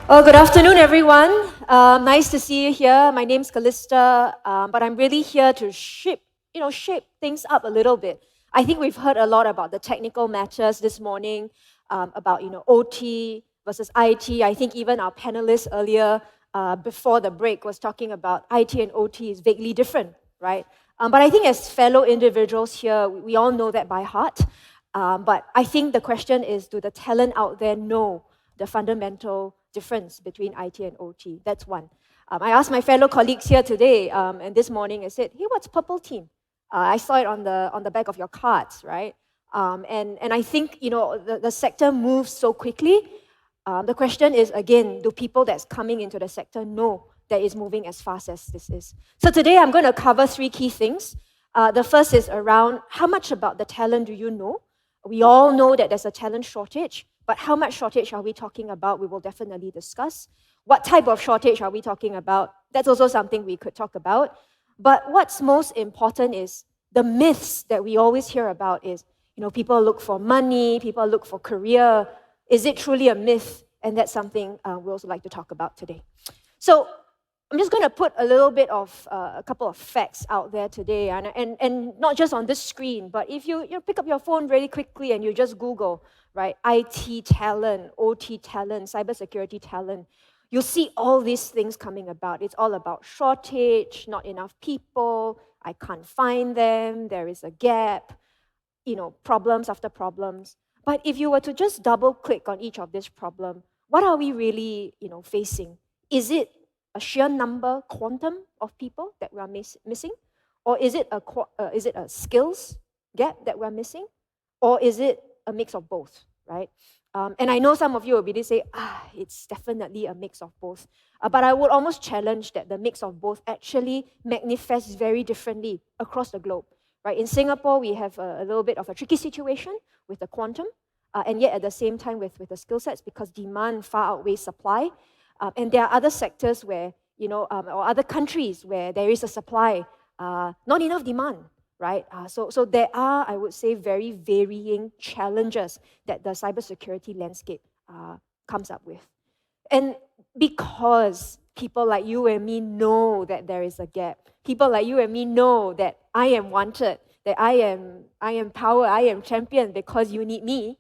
Well, good afternoon, everyone. Nice to see you here. My name's Callista, but I'm really here to shape things up a little bit. I think we've heard a lot about the technical matters this morning, about OT versus IT. I think even our panelists earlier, before the break, was talking about IT and OT is vaguely different, right? But I think as fellow individuals here, we all know that by heart. But I think the question is, do the talent out there know the fundamental difference between IT and OT? That's one. I asked my fellow colleagues here today, and this morning I said, "Hey, what's purple team?" I saw it on the back of your cards, right? And I think the sector moves so quickly. The question is again, do people that's coming into the sector know that it's moving as fast as this is? So today I'm going to cover three key things. The first is around how much about the talent do you know? We all know that there's a talent shortage, but how much shortage are we talking about? We will definitely discuss. What type of shortage are we talking about? That's also something we could talk about. But what's most important is the myths that we always hear about is, people look for money, people look for career. Is it truly a myth? And that's something we also like to talk about today. So I'm just going to put a little bit of a couple of facts out there today, and not just on this screen, but if you pick up your phone really quickly and you just Google, right, IT talent, OT talent, cybersecurity talent, you'll see all these things coming about. It's all about shortage, not enough people, I can't find them, there is a gap, problems after problems. But if you were to just double click on each of these problems, what are we really, facing? Is it a sheer number, quantum of people that we are missing? Or is it a skills gap that we're missing? Or is it a mix of both, right? And I know some of you will really say, it's definitely a mix of both. But I would almost challenge that the mix of both actually manifests very differently across the globe, right? In Singapore, we have a little bit of a tricky situation with the quantum, and yet at the same time with the skill sets, because demand far outweighs supply. And there are other sectors where, or other countries where there is a supply, not enough demand, right? So there are, I would say, very varying challenges that the cybersecurity landscape comes up with. And because people like you and me know that there is a gap, people like you and me know that I am wanted, that I am power, I am champion because you need me,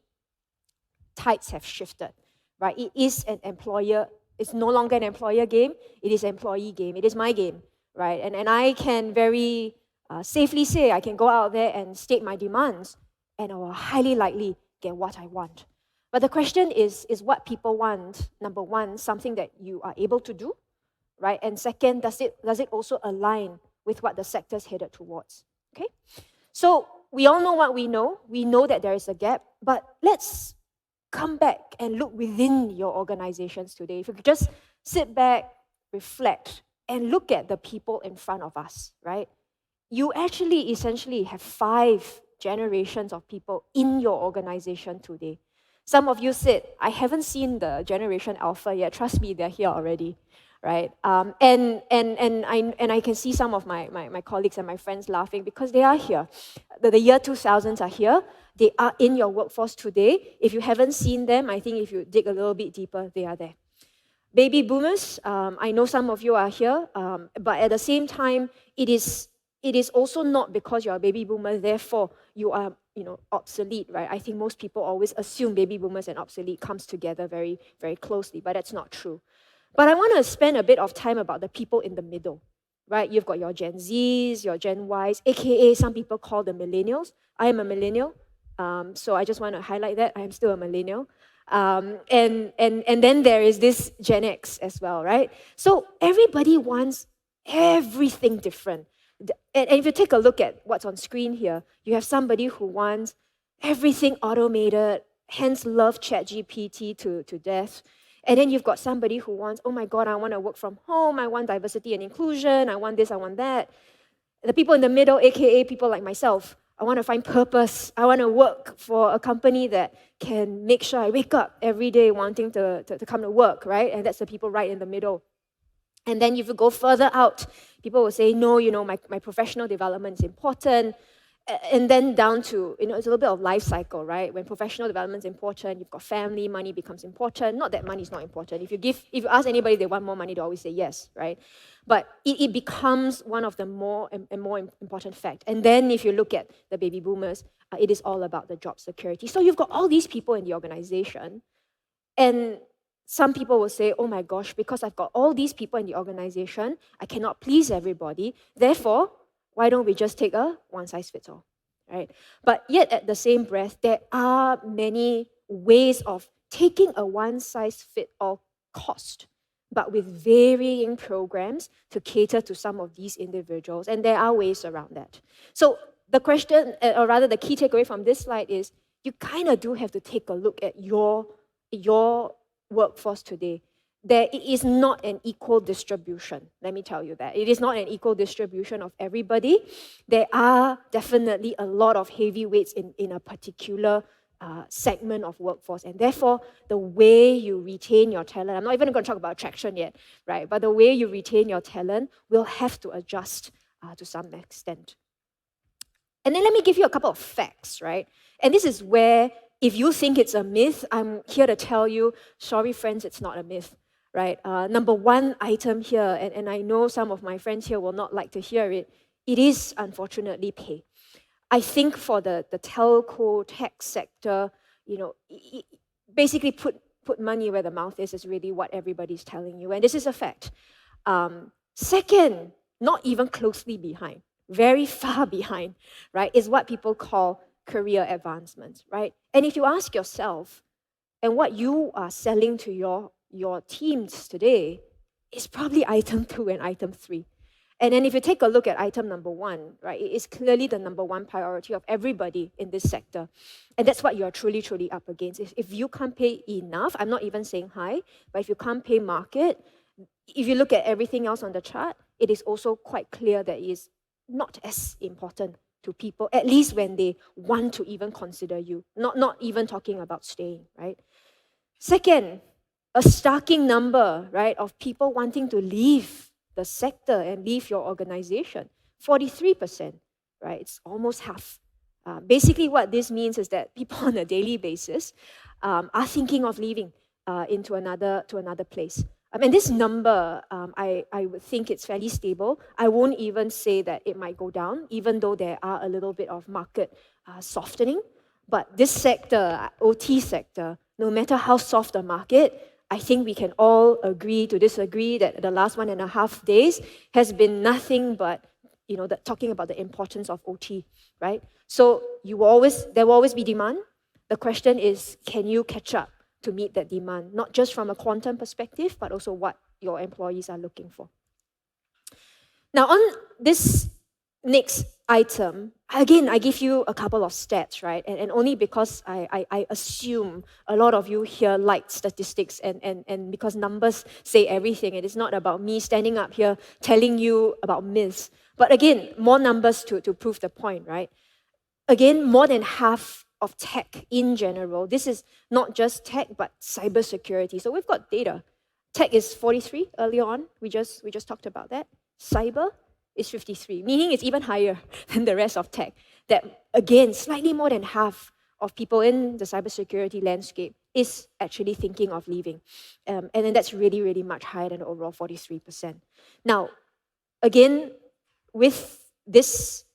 tides have shifted, right? It is an employer. It's no longer an employer game, it is an employee game. It is my game, right? And I can very safely say I can go out there and state my demands, and I will highly likely get what I want. But the question is what people want, number one, something that you are able to do, right? And second, does it also align with what the sector's headed towards, okay? So we all know what we know. We know that there is a gap, but let's come back and look within your organizations today. If you could just sit back, reflect, and look at the people in front of us, right? You actually essentially have 5 generations of people in your organization today. Some of you said, I haven't seen the Generation Alpha yet. Trust me, they're here already, right? And I can see some of my colleagues and my friends laughing because they are here. The year 2000s are here. They are in your workforce today. If you haven't seen them, I think if you dig a little bit deeper, they are there. Baby boomers, I know some of you are here, but at the same time, it is also not because you're a baby boomer, therefore you are obsolete, right? I think most people always assume baby boomers and obsolete comes together very, very closely, but that's not true. But I want to spend a bit of time about the people in the middle, right? You've got your Gen Zs, your Gen Ys, aka some people call them millennials. I am a millennial. So I just want to highlight that I am still a millennial. And then there is this Gen X as well, right? So everybody wants everything different. And if you take a look at what's on screen here, you have somebody who wants everything automated, hence love ChatGPT to death. And then you've got somebody who wants, oh my God, I want to work from home, I want diversity and inclusion, I want this, I want that. The people in the middle, aka people like myself, I want to find purpose. I want to work for a company that can make sure I wake up every day wanting to come to work, right? And that's the people right in the middle. And then if you go further out, people will say, no, my professional development is important. and then down to, it's a little bit of life cycle, right? When professional development is important, you've got family, money becomes important. Not that money is not important. If you ask anybody they want more money, they always say yes, right? But it becomes one of the more and more important fact. And then if you look at the baby boomers, it is all about the job security. So you've got all these people in the organization, and some people will say, oh my gosh, because I've got all these people in the organization, I cannot please everybody. Therefore, why don't we just take a one-size-fits-all, right? But yet at the same breath, there are many ways of taking a one-size-fits-all cost, but with varying programs to cater to some of these individuals. And there are ways around that. So the question, or rather the key takeaway from this slide is, you kind of do have to take a look at your workforce today. There is not an equal distribution. Let me tell you that. It is not an equal distribution of everybody. There are definitely a lot of heavyweights in a particular segment of workforce. And therefore, the way you retain your talent, I'm not even going to talk about attraction yet, right? But the way you retain your talent will have to adjust to some extent. And then let me give you a couple of facts, right? And this is where, if you think it's a myth, I'm here to tell you, sorry friends, it's not a myth, right? Number one item here, and I know some of my friends here will not like to hear it, it is unfortunately pay. I think for the telco tech sector, basically put money where the mouth is really what everybody's telling you, and this is a fact. Second, not even closely behind, very far behind, right, is what people call career advancements, right? And if you ask yourself, and what you are selling to your teams today is probably item 2 and item 3. And then if you take a look at item number 1, right, it is clearly the number 1 priority of everybody in this sector. And that's what you're truly, truly up against. If you can't pay enough, I'm not even saying high, but if you can't pay market, if you look at everything else on the chart, it is also quite clear that it is not as important to people, at least when they want to even consider you, not even talking about staying, right? Second, a starking number, right, of people wanting to leave the sector and leave your organization, 43%, right? It's almost half. Basically, what this means is that people on a daily basis are thinking of leaving into another place. And this number, I would think it's fairly stable. I won't even say that it might go down, even though there are a little bit of market softening. But this sector, OT sector, no matter how soft the market, I think we can all agree to disagree that the last 1.5 days has been nothing but, talking about the importance of OT, right? So there will always be demand. The question is, can you catch up to meet that demand, not just from a quantum perspective, but also what your employees are looking for. Now, on this next item, again, I give you a couple of stats, right? And only because I assume a lot of you here like statistics and because numbers say everything. It is not about me standing up here telling you about myths. But again, more numbers to prove the point, right? Again, more than half of tech in general. This is not just tech, but cybersecurity. So we've got data. Tech is 43 earlier on. We just talked about that. Cyber is 53, meaning it's even higher than the rest of tech. That, again, slightly more than half of people in the cybersecurity landscape is actually thinking of leaving. And then that's really, really much higher than the overall 43%. Now, again, with this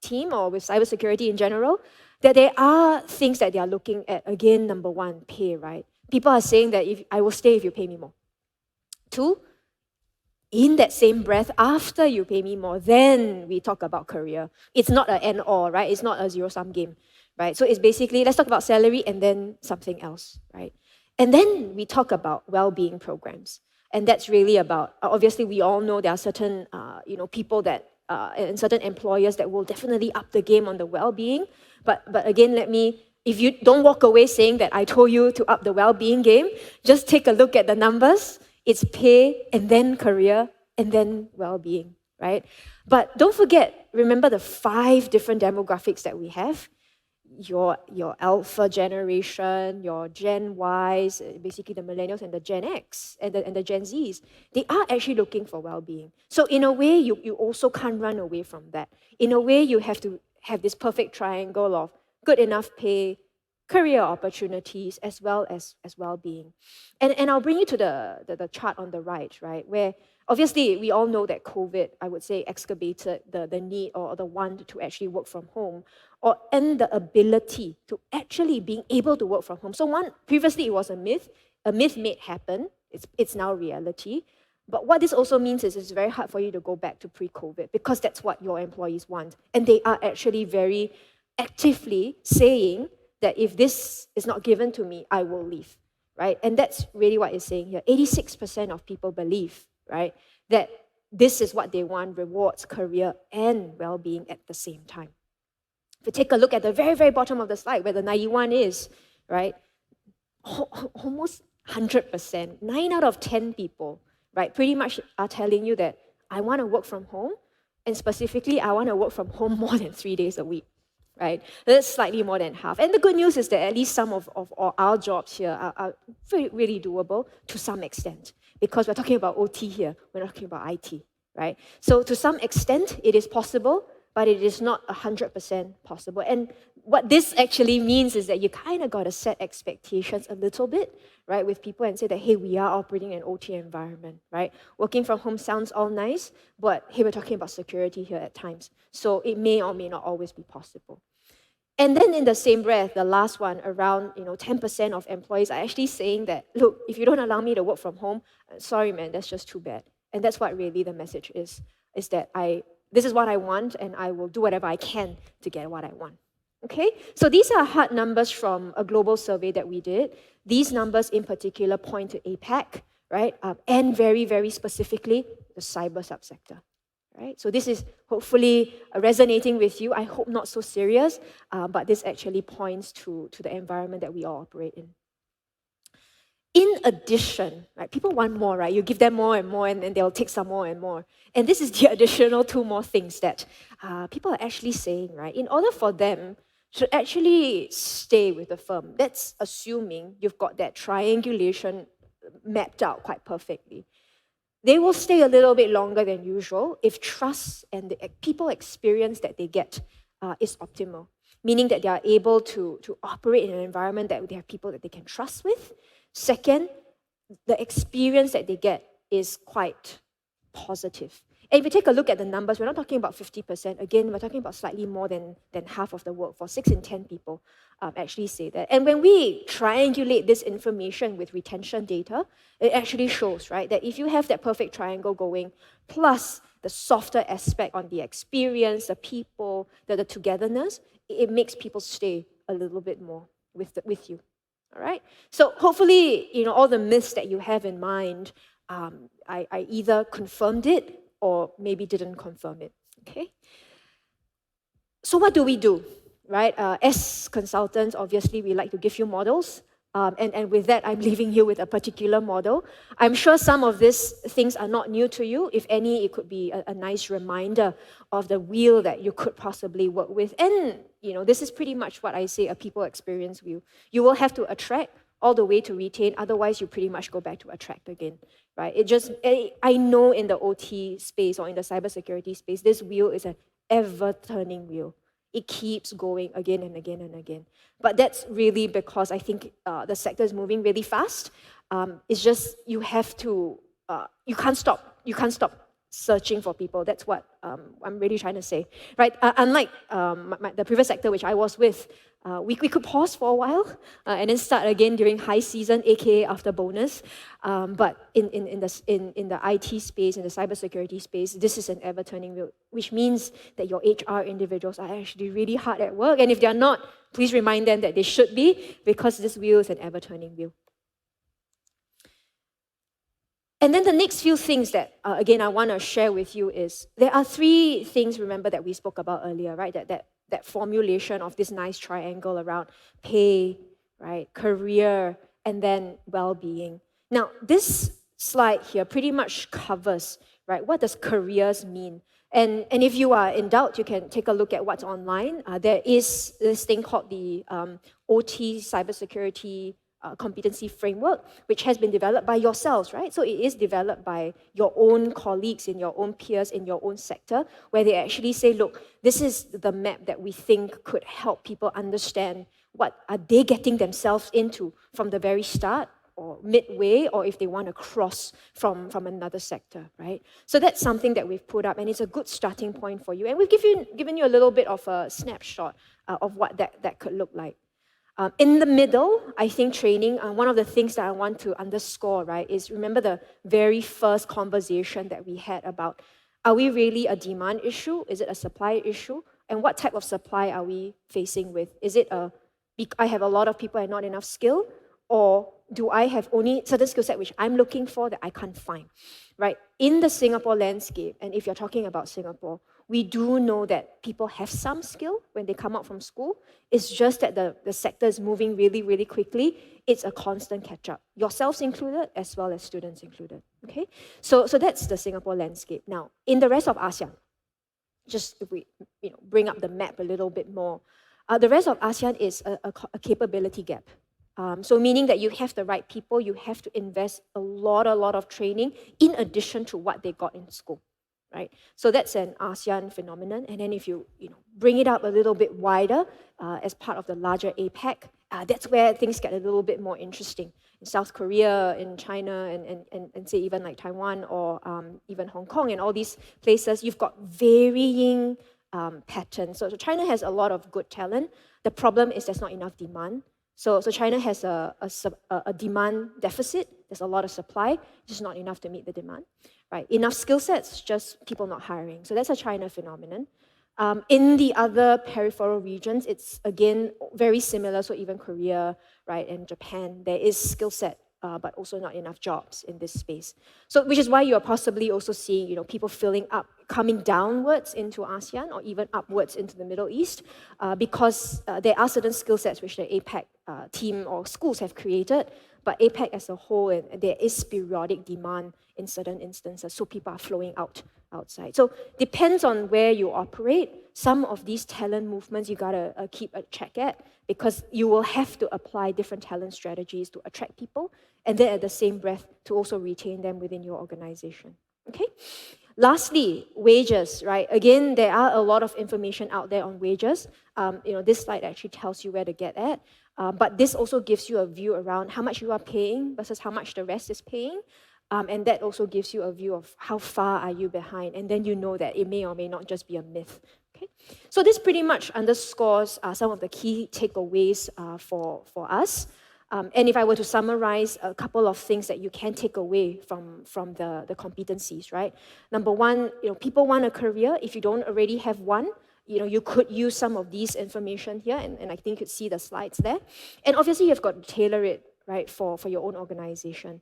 team or with cybersecurity in general, that there are things that they are looking at. Again, number 1, pay, right? People are saying that I will stay if you pay me more. 2, in that same breath, after you pay me more, then we talk about career. It's not an and/or, right? It's not a zero-sum game, right? So it's basically, let's talk about salary and then something else, right? And then we talk about well-being programs. And that's really about, obviously we all know there are certain, people that, and certain employers that will definitely up the game on the well-being. But again, if you don't walk away saying that I told you to up the well-being game, just take a look at the numbers. It's pay and then career and then well-being, right? But don't forget, remember the 5 different demographics that we have. Your alpha generation, your Gen Ys, basically the millennials and the Gen X and the Gen Zs, they are actually looking for well-being. So in a way, you also can't run away from that. In a way, you have to have this perfect triangle of good enough pay, career opportunities, as well as well-being. And I'll bring you to the chart on the right, where obviously we all know that COVID, I would say, exacerbated the need or the want to actually work from home, and the ability to actually being able to work from home. So previously it was a myth made happen, it's now reality. But what this also means is it's very hard for you to go back to pre-COVID, because that's what your employees want. And they are actually very actively saying that if this is not given to me, I will leave, right? And that's really what it's saying here. 86% of people believe, right, that this is what they want: rewards, career, and well-being at the same time. If you take a look at the very, very bottom of the slide where the 91 is, right, almost 100%, 9 out of 10 people, right, pretty much are telling you that I want to work from home, and specifically, I want to work from home more than 3 days a week, right? That's slightly more than half. And the good news is that at least some of our jobs here are really doable to some extent, because we're talking about OT here, we're not talking about IT, right? So to some extent, it is possible, but it is not 100% possible. And what this actually means is that you kind of got to set expectations a little bit, right, with people, and say that, hey, we are operating in an OT environment, right? Working from home sounds all nice, but hey, we're talking about security here at times. So it may or may not always be possible. And then in the same breath, the last one, around 10% of employees are actually saying that, look, if you don't allow me to work from home, sorry, man, that's just too bad. And that's what really the message is that this is what I want, and I will do whatever I can to get what I want. Okay? So these are hard numbers from a global survey that we did. These numbers in particular point to APAC, right? And very, very specifically, the cyber subsector. Right? So this is hopefully resonating with you. I hope not so serious, but this actually points to the environment that we all operate in. In addition, right, people want more, right? You give them more and more, and then they'll take some more and more. And this is the additional 2 more things that people are actually saying, right? In order for them to actually stay with the firm, that's assuming you've got that triangulation mapped out quite perfectly. They will stay a little bit longer than usual if trust and the people experience that they get is optimal, meaning that they are able to operate in an environment that they have people that they can trust with. Second, the experience that they get is quite positive. And if you take a look at the numbers, we're not talking about 50%. Again, we're talking about slightly more than half of the workforce. 6 in 10 people actually say that. And when we triangulate this information with retention data, it actually shows, right, that if you have that perfect triangle going, plus the softer aspect on the experience, the people, the togetherness, it makes people stay a little bit more with you. All right? So hopefully, all the myths that you have in mind, I either confirmed it or maybe didn't confirm it, okay? So what do we do, right? As consultants, obviously, we like to give you models. And with that, I'm leaving you with a particular model. I'm sure some of these things are not new to you. If any, it could be a nice reminder of the wheel that you could possibly work with. And, this is pretty much what I say, a people experience wheel. You will have to attract all the way to retain. Otherwise, you pretty much go back to attract again, right? I know in the OT space or in the cybersecurity space, this wheel is an ever-turning wheel. It keeps going again and again and again. But that's really because I think the sector is moving really fast. It's just you have to, you can't stop searching for people. That's what I'm really trying to say, right? Unlike the previous sector which I was with, we could pause for a while and then start again during high season, aka after bonus. But in the IT space, in the cybersecurity space, this is an ever-turning wheel, which means that your HR individuals are actually really hard at work. And if they're not, please remind them that they should be, because this wheel is an ever-turning wheel. And then the next few things that, again, I want to share with you is, there are 3 things, remember, that we spoke about earlier, right? That formulation of this nice triangle around pay, right, career, and then well-being. Now, this slide here pretty much covers, right, what does careers mean? And if you are in doubt, you can take a look at what's online. There is this thing called the OT cybersecurity competency framework, which has been developed by yourselves, right? So it is developed by your own colleagues, in your own peers, in your own sector, where they actually say, look, this is the map that we think could help people understand what are they getting themselves into from the very start, or midway, or if they want to cross from another sector, right? So that's something that we've put up, and it's a good starting point for you. And we've given you a little bit of a snapshot of what that could look like. In the middle, I think training, one of the things that I want to underscore, right, is remember the very first conversation that we had about, are we really a demand issue? Is it a supply issue? And what type of supply are we facing with? Is it I have a lot of people and not enough skill? Or do I have only certain skill set which I'm looking for that I can't find, right? In the Singapore landscape, and if you're talking about Singapore, we do know that people have some skill when they come out from school. It's just that the sector is moving really, really quickly. It's a constant catch-up, yourselves included, as well as students included, okay? So that's the Singapore landscape. Now, in the rest of ASEAN, just if we bring up the map a little bit more, the rest of ASEAN is a capability gap. So meaning that you have the right people, you have to invest a lot of training in addition to what they got in school, right? So that's an ASEAN phenomenon. And then if you bring it up a little bit wider as part of the larger APEC, that's where things get a little bit more interesting. In South Korea, in China, and say even like Taiwan or even Hong Kong and all these places, you've got varying patterns. So China has a lot of good talent. The problem is there's not enough demand. So China has a demand deficit. There's a lot of supply, just not enough to meet the demand, right? Enough skill sets, just people not hiring. So that's a China phenomenon. In the other peripheral regions, it's again very similar. So even Korea, right, and Japan, there is skill set, but also not enough jobs in this space. So which is why you are possibly also seeing people filling up, coming downwards into ASEAN or even upwards into the Middle East, because there are certain skill sets which the APEC team or schools have created, but APEC as a whole, and there is periodic demand in certain instances, so people are flowing outside. So depends on where you operate. Some of these talent movements you gotta keep a check at, because you will have to apply different talent strategies to attract people, and then at the same breath to also retain them within your organization. Okay. Lastly, wages, right? Again, there are a lot of information out there on wages. This slide actually tells you where to get at. But this also gives you a view around how much you are paying versus how much the rest is paying. And that also gives you a view of how far are you behind. And then you know that it may or may not just be a myth. Okay? So this pretty much underscores some of the key takeaways for us. And if I were to summarize a couple of things that you can take away from the competencies, right? Number one, people want a career. If you don't already have one, you could use some of these information here, and I think you could see the slides there. And obviously, you've got to tailor it, right, for your own organization.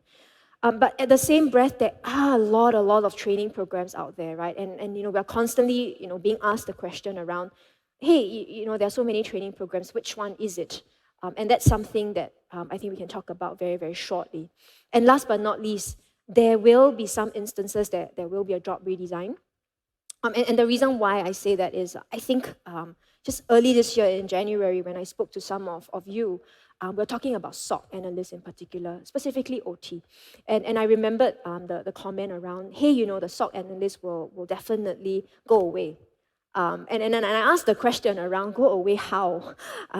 But at the same breath, there are a lot of training programs out there, right? And we're constantly, being asked the question around, hey, there are so many training programs, which one is it? And that's something that I think we can talk about very, very shortly. And last but not least, there will be some instances that there will be a job redesign. And the reason why I say that is, I think just early this year in January, when I spoke to some of you, we're talking about SOC analysts in particular, specifically OT. And I remembered the comment around, hey, the SOC analysts will definitely go away. And then I asked the question around, go away how?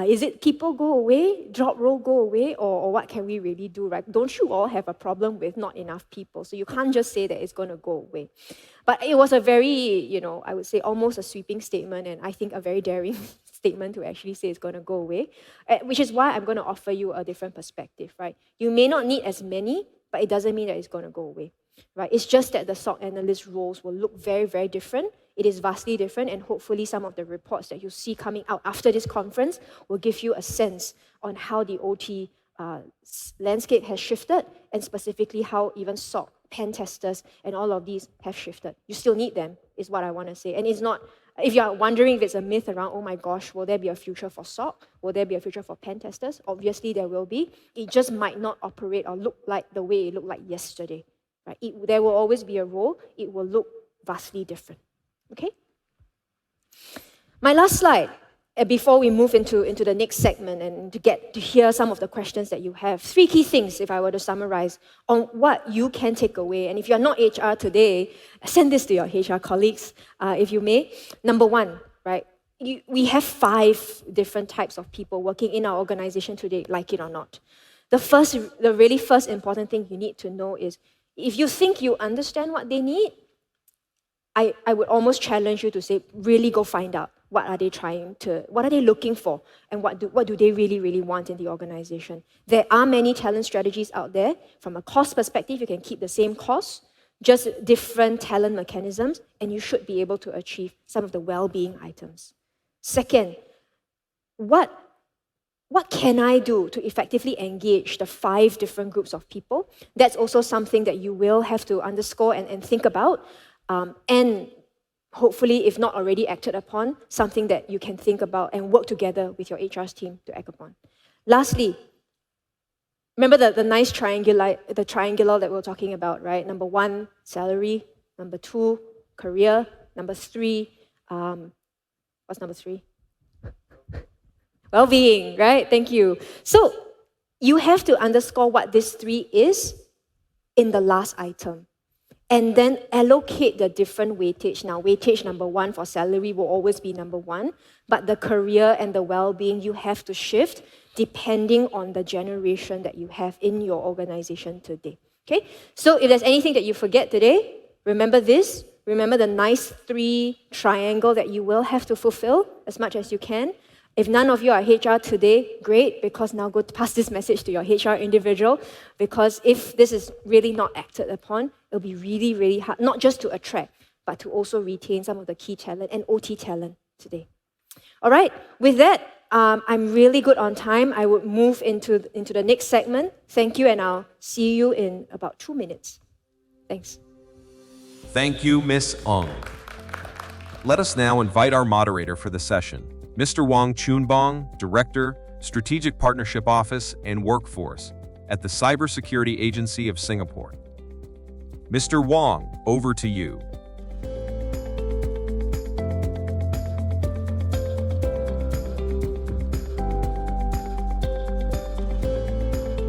Is it people go away, job role go away, or what can we really do, right? Don't you all have a problem with not enough people? So you can't just say that it's going to go away. But it was a very, I would say almost a sweeping statement, and I think a very daring statement to actually say it's going to go away, which is why I'm going to offer you a different perspective, right? You may not need as many, but it doesn't mean that it's going to go away, right? It's just that the SOC analyst roles will look very, very different. It is vastly different, and hopefully some of the reports that you see coming out after this conference will give you a sense on how the OT landscape has shifted, and specifically how even SOC, pen testers, and all of these have shifted. You still need them, is what I want to say. And it's not, if you're wondering if it's a myth around, oh my gosh, will there be a future for SOC? Will there be a future for pen testers? Obviously there will be. It just might not operate or look like the way it looked like yesterday. Right? There will always be a role. It will look vastly different. Okay? My last slide. before we move into the next segment and to get to hear some of the questions that you have, 3 key things, if I were to summarize, on what you can take away. And if you're not HR today, send this to your HR colleagues, if you may. Number 1, right? We have 5 different types of people working in our organization today, like it or not. The really first important thing you need to know is, if you think you understand what they need, I would almost challenge you to say, really go find out what are they looking for, and what do they really, really want in the organization. There are many talent strategies out there. From a cost perspective, you can keep the same cost, just different talent mechanisms, and you should be able to achieve some of the well-being items. Second, what can I do to effectively engage the 5 different groups of people? That's also something that you will have to underscore and think about. And hopefully, if not already acted upon, something that you can think about and work together with your HR's team to act upon. Lastly, remember the nice triangular that we're talking about, right? Number 1, salary. Number 2, career. Number 3, what's number 3? Well-being, right? Thank you. So you have to underscore what this 3 is in the last item, and then allocate the different weightage. Now, weightage number 1 for salary will always be number 1, but the career and the well-being you have to shift depending on the generation that you have in your organization today. Okay? So if there's anything that you forget today, remember this. Remember the nice 3 triangle that you will have to fulfill as much as you can. If none of you are HR today, great, because now go pass this message to your HR individual, because if this is really not acted upon, it'll be really, really hard, not just to attract, but to also retain some of the key talent and OT talent today. All right, with that, I'm really good on time. I would move into the next segment. Thank you, and I'll see you in about 2 minutes. Thanks. Thank you, Ms. Ong. Let us now invite our moderator for the session, Mr. Wong Chunbong, Director, Strategic Partnership Office and Workforce at the Cybersecurity Agency of Singapore. Mr. Wong, over to you.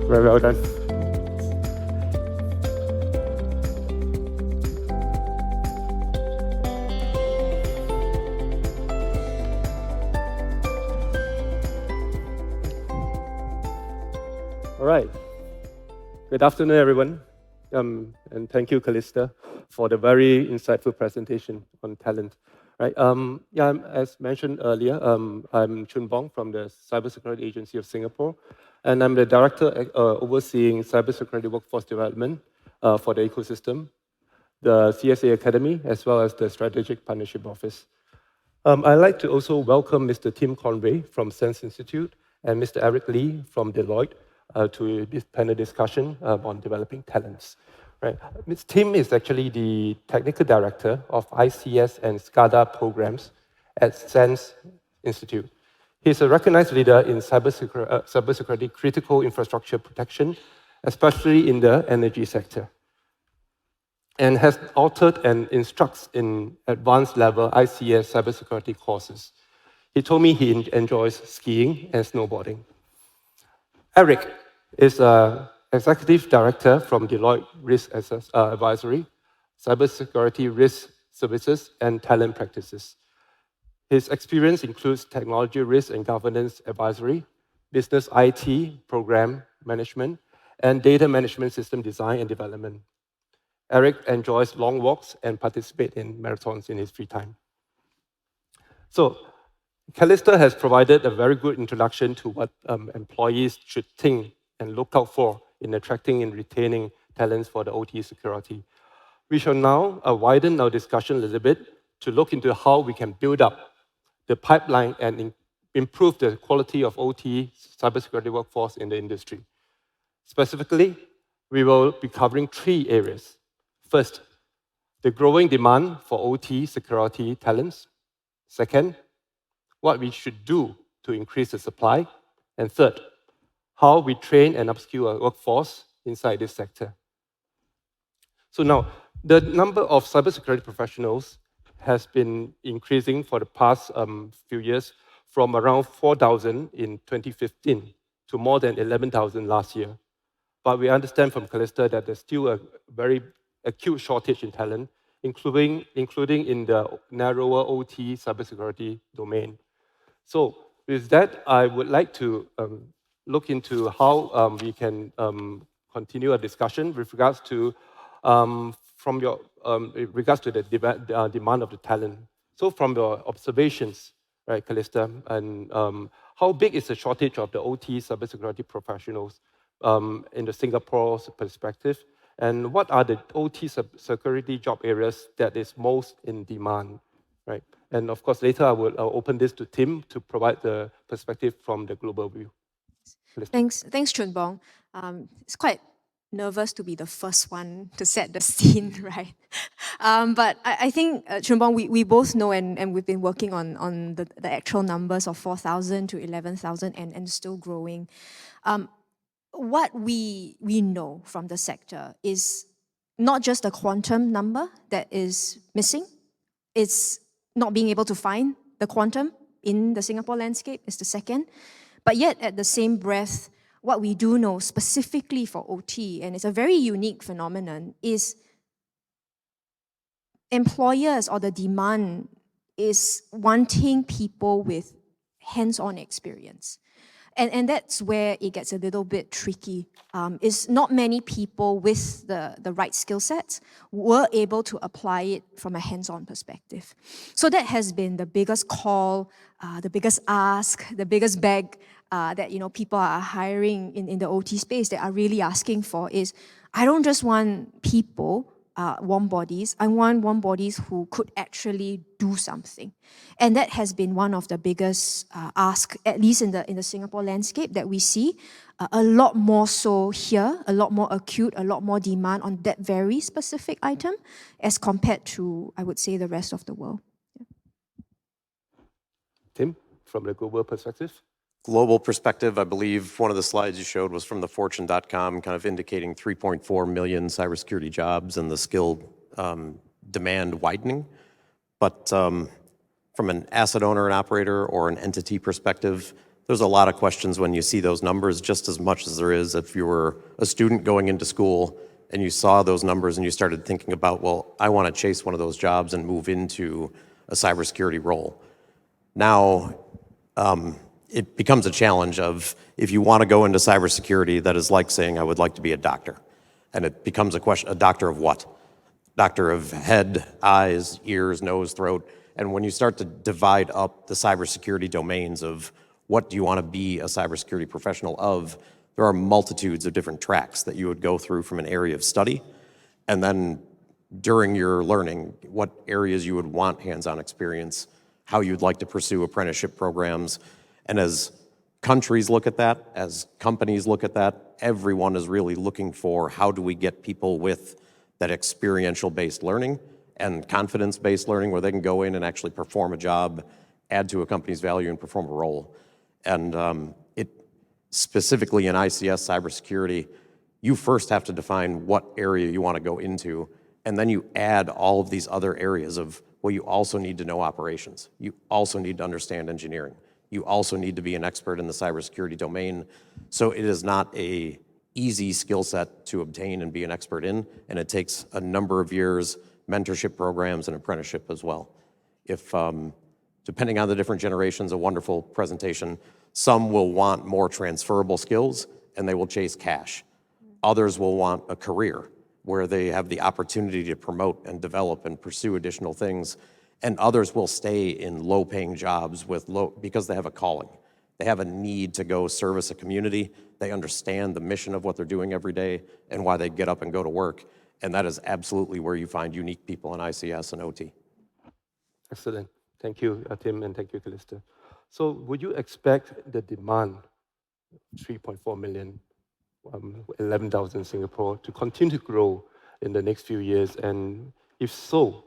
Very well done. All right. Good afternoon, everyone. And thank you, Callista, for the very insightful presentation on talent. Right. As mentioned earlier, I'm Chun Bong from the Cybersecurity Agency of Singapore, and I'm the Director overseeing cybersecurity workforce development for the ecosystem, the CSA Academy, as well as the Strategic Partnership Office. I'd like to also welcome Mr. Tim Conway from Sense Institute and Mr. Eric Lee from Deloitte to this panel discussion on developing talents. Right. Ms. Tim is actually the Technical Director of ICS and SCADA programs at Sense Institute. He's a recognized leader in cybersecurity critical infrastructure protection, especially in the energy sector, and has authored and instructs in advanced level ICS cybersecurity courses. He told me he enjoys skiing and snowboarding. Eric is a Executive Director from Deloitte Risk Advisory, Cybersecurity Risk Services, and Talent Practices. His experience includes technology risk and governance advisory, business IT, program management, and data management system design and development. Eric enjoys long walks and participates in marathons in his free time. So, Callista has provided a very good introduction to what employees should think and look out for in attracting and retaining talents for the OT security. We shall now widen our discussion a little bit to look into how we can build up the pipeline and improve the quality of OT cybersecurity workforce in the industry. Specifically, we will be covering 3 areas. First, the growing demand for OT security talents. Second, what we should do to increase the supply. And third, how we train and upskill our workforce inside this sector. So now, the number of cybersecurity professionals has been increasing for the past few years from around 4,000 in 2015 to more than 11,000 last year. But we understand from Callista that there's still a very acute shortage in talent, including in the narrower OT cybersecurity domain. So with that, I would like to look into how we can continue a discussion with regards to the demand of the talent. So from your observations, right, Callista, and how big is the shortage of the OT cybersecurity professionals in the Singapore's perspective? And what are the OT security job areas that is most in demand, right? And of course, later I'll open this to Tim to provide the perspective from the global view. Thanks, Chun Bong. It's quite nervous to be the first one to set the scene, right? But I think, Chun Bong, we both know, and we've been working on the actual numbers of 4,000 to 11,000 and still growing. What we know from the sector is not just the quantum number that is missing, it's not being able to find the quantum in the Singapore landscape is the second. But yet, at the same breath, what we do know specifically for OT, and it's a very unique phenomenon, is employers or the demand is wanting people with hands-on experience. And that's where it gets a little bit tricky. Is not many people with the right skill sets were able to apply it from a hands-on perspective. So that has been the biggest call, the biggest ask, the biggest beg that people are hiring in the OT space that are really asking for is, I don't just want people, warm bodies. I want warm bodies who could actually do something. And that has been one of the biggest ask, at least in the Singapore landscape that we see. A lot more so here, a lot more acute, a lot more demand on that very specific item as compared to, I would say, the rest of the world. Yeah. Tim, from the global perspective? Global perspective, I believe one of the slides you showed was from the Fortune.com, kind of indicating 3.4 million cybersecurity jobs and the skill demand widening. But from an asset owner and operator or an entity perspective, there's a lot of questions when you see those numbers, just as much as there is if you were a student going into school and you saw those numbers and you started thinking about, well, I want to chase one of those jobs and move into a cybersecurity role. Now, it becomes a challenge of, if you want to go into cybersecurity, that is like saying, I would like to be a doctor. And it becomes a question, a doctor of what? Doctor of head, eyes, ears, nose, throat. And when you start to divide up the cybersecurity domains of what do you want to be a cybersecurity professional of, there are multitudes of different tracks that you would go through from an area of study. And then during your learning, what areas you would want hands-on experience, how you'd like to pursue apprenticeship programs. And as countries look at that, as companies look at that, everyone is really looking for how do we get people with that experiential-based learning and confidence-based learning where they can go in and actually perform a job, add to a company's value, and perform a role. And it specifically in ICS cybersecurity, you first have to define what area you want to go into, and then you add all of these other areas of, well, you also need to know operations. You also need to understand engineering. You also need to be an expert in the cybersecurity domain. So it is not a easy skill set to obtain and be an expert in, and it takes a number of years, mentorship programs and apprenticeship as well. If, depending on the different generations, a wonderful presentation, some will want more transferable skills and they will chase cash. Others will want a career where they have the opportunity to promote and develop and pursue additional things. And others will stay in low-paying jobs because they have a calling. They have a need to go service a community. They understand the mission of what they're doing every day and why they get up and go to work. And that is absolutely where you find unique people in ICS and OT. Excellent. Thank you, Tim, and thank you, Callista. So would you expect the demand, 3.4 million, 11,000 in Singapore, to continue to grow in the next few years? And if so,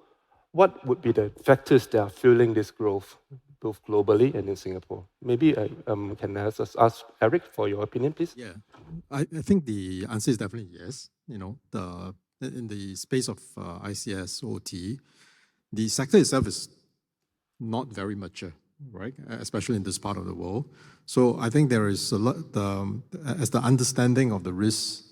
what would be the factors that are fueling this growth, both globally and in Singapore? Maybe I can ask Eric for your opinion, please. Yeah, I think the answer is definitely yes. In the space of ICS, OT, the sector itself is not very mature. right? Especially in this part of the world. So I think there is a lot, as the understanding of the risks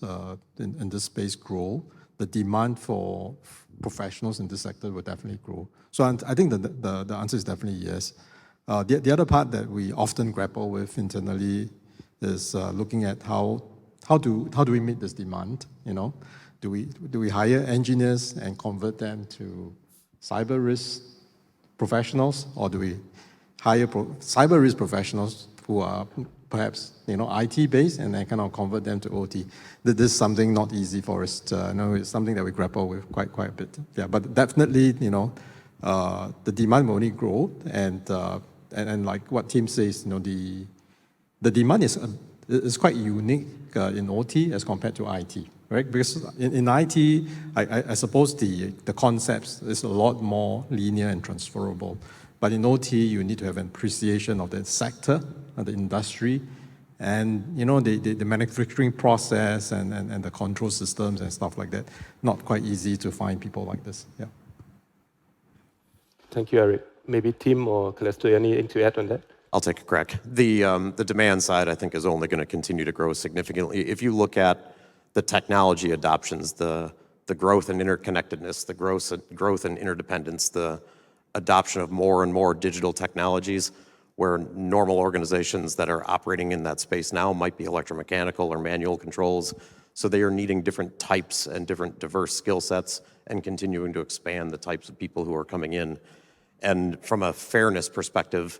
in this space grow, the demand for professionals in this sector will definitely grow. So I think the answer is definitely yes. The other part that we often grapple with internally is looking at how do we meet this demand? You know, do we hire engineers and convert them to cyber risk professionals, or do we hire cyber risk professionals who are perhaps IT based and then kind of convert them to OT? This is something not easy for us. It's something that we grapple with quite a bit. Yeah, but definitely the demand will only grow, and like what Tim says, the demand is quite unique in OT as compared to IT, right? Because in IT, I suppose the concepts is a lot more linear and transferable. But in OT, you need to have an appreciation of the sector, of the industry, and the manufacturing process and the control systems and stuff like that. Not quite easy to find people like this. Yeah. Thank you, Eric. Maybe Tim or Callista, anything to add on that? I'll take a crack. The demand side, I think, is only going to continue to grow significantly. If you look at the technology adoptions, the growth in interconnectedness, the growth in interdependence, the adoption of more and more digital technologies, where normal organizations that are operating in that space now might be electromechanical or manual controls. So they are needing different types and different diverse skill sets and continuing to expand the types of people who are coming in. And from a fairness perspective,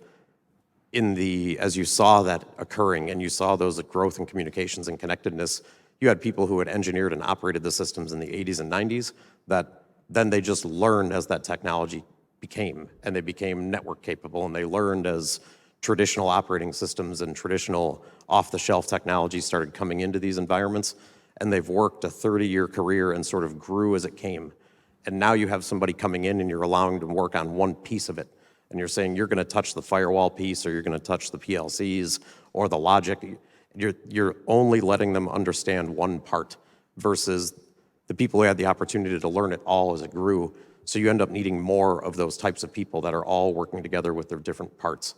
as you saw that occurring and you saw those growth in communications and connectedness, you had people who had engineered and operated the systems in the 80s and 90s that then they just learned as that technology became, and they became network capable, and they learned as traditional operating systems and traditional off-the-shelf technology started coming into these environments, and they've worked a 30-year career and sort of grew as it came. And now you have somebody coming in and you're allowing them to work on one piece of it. And you're saying you're going to touch the firewall piece, or you're going to touch the PLCs or the logic. You're only letting them understand one part versus the people who had the opportunity to learn it all as it grew. So you end up needing more of those types of people that are all working together with their different parts.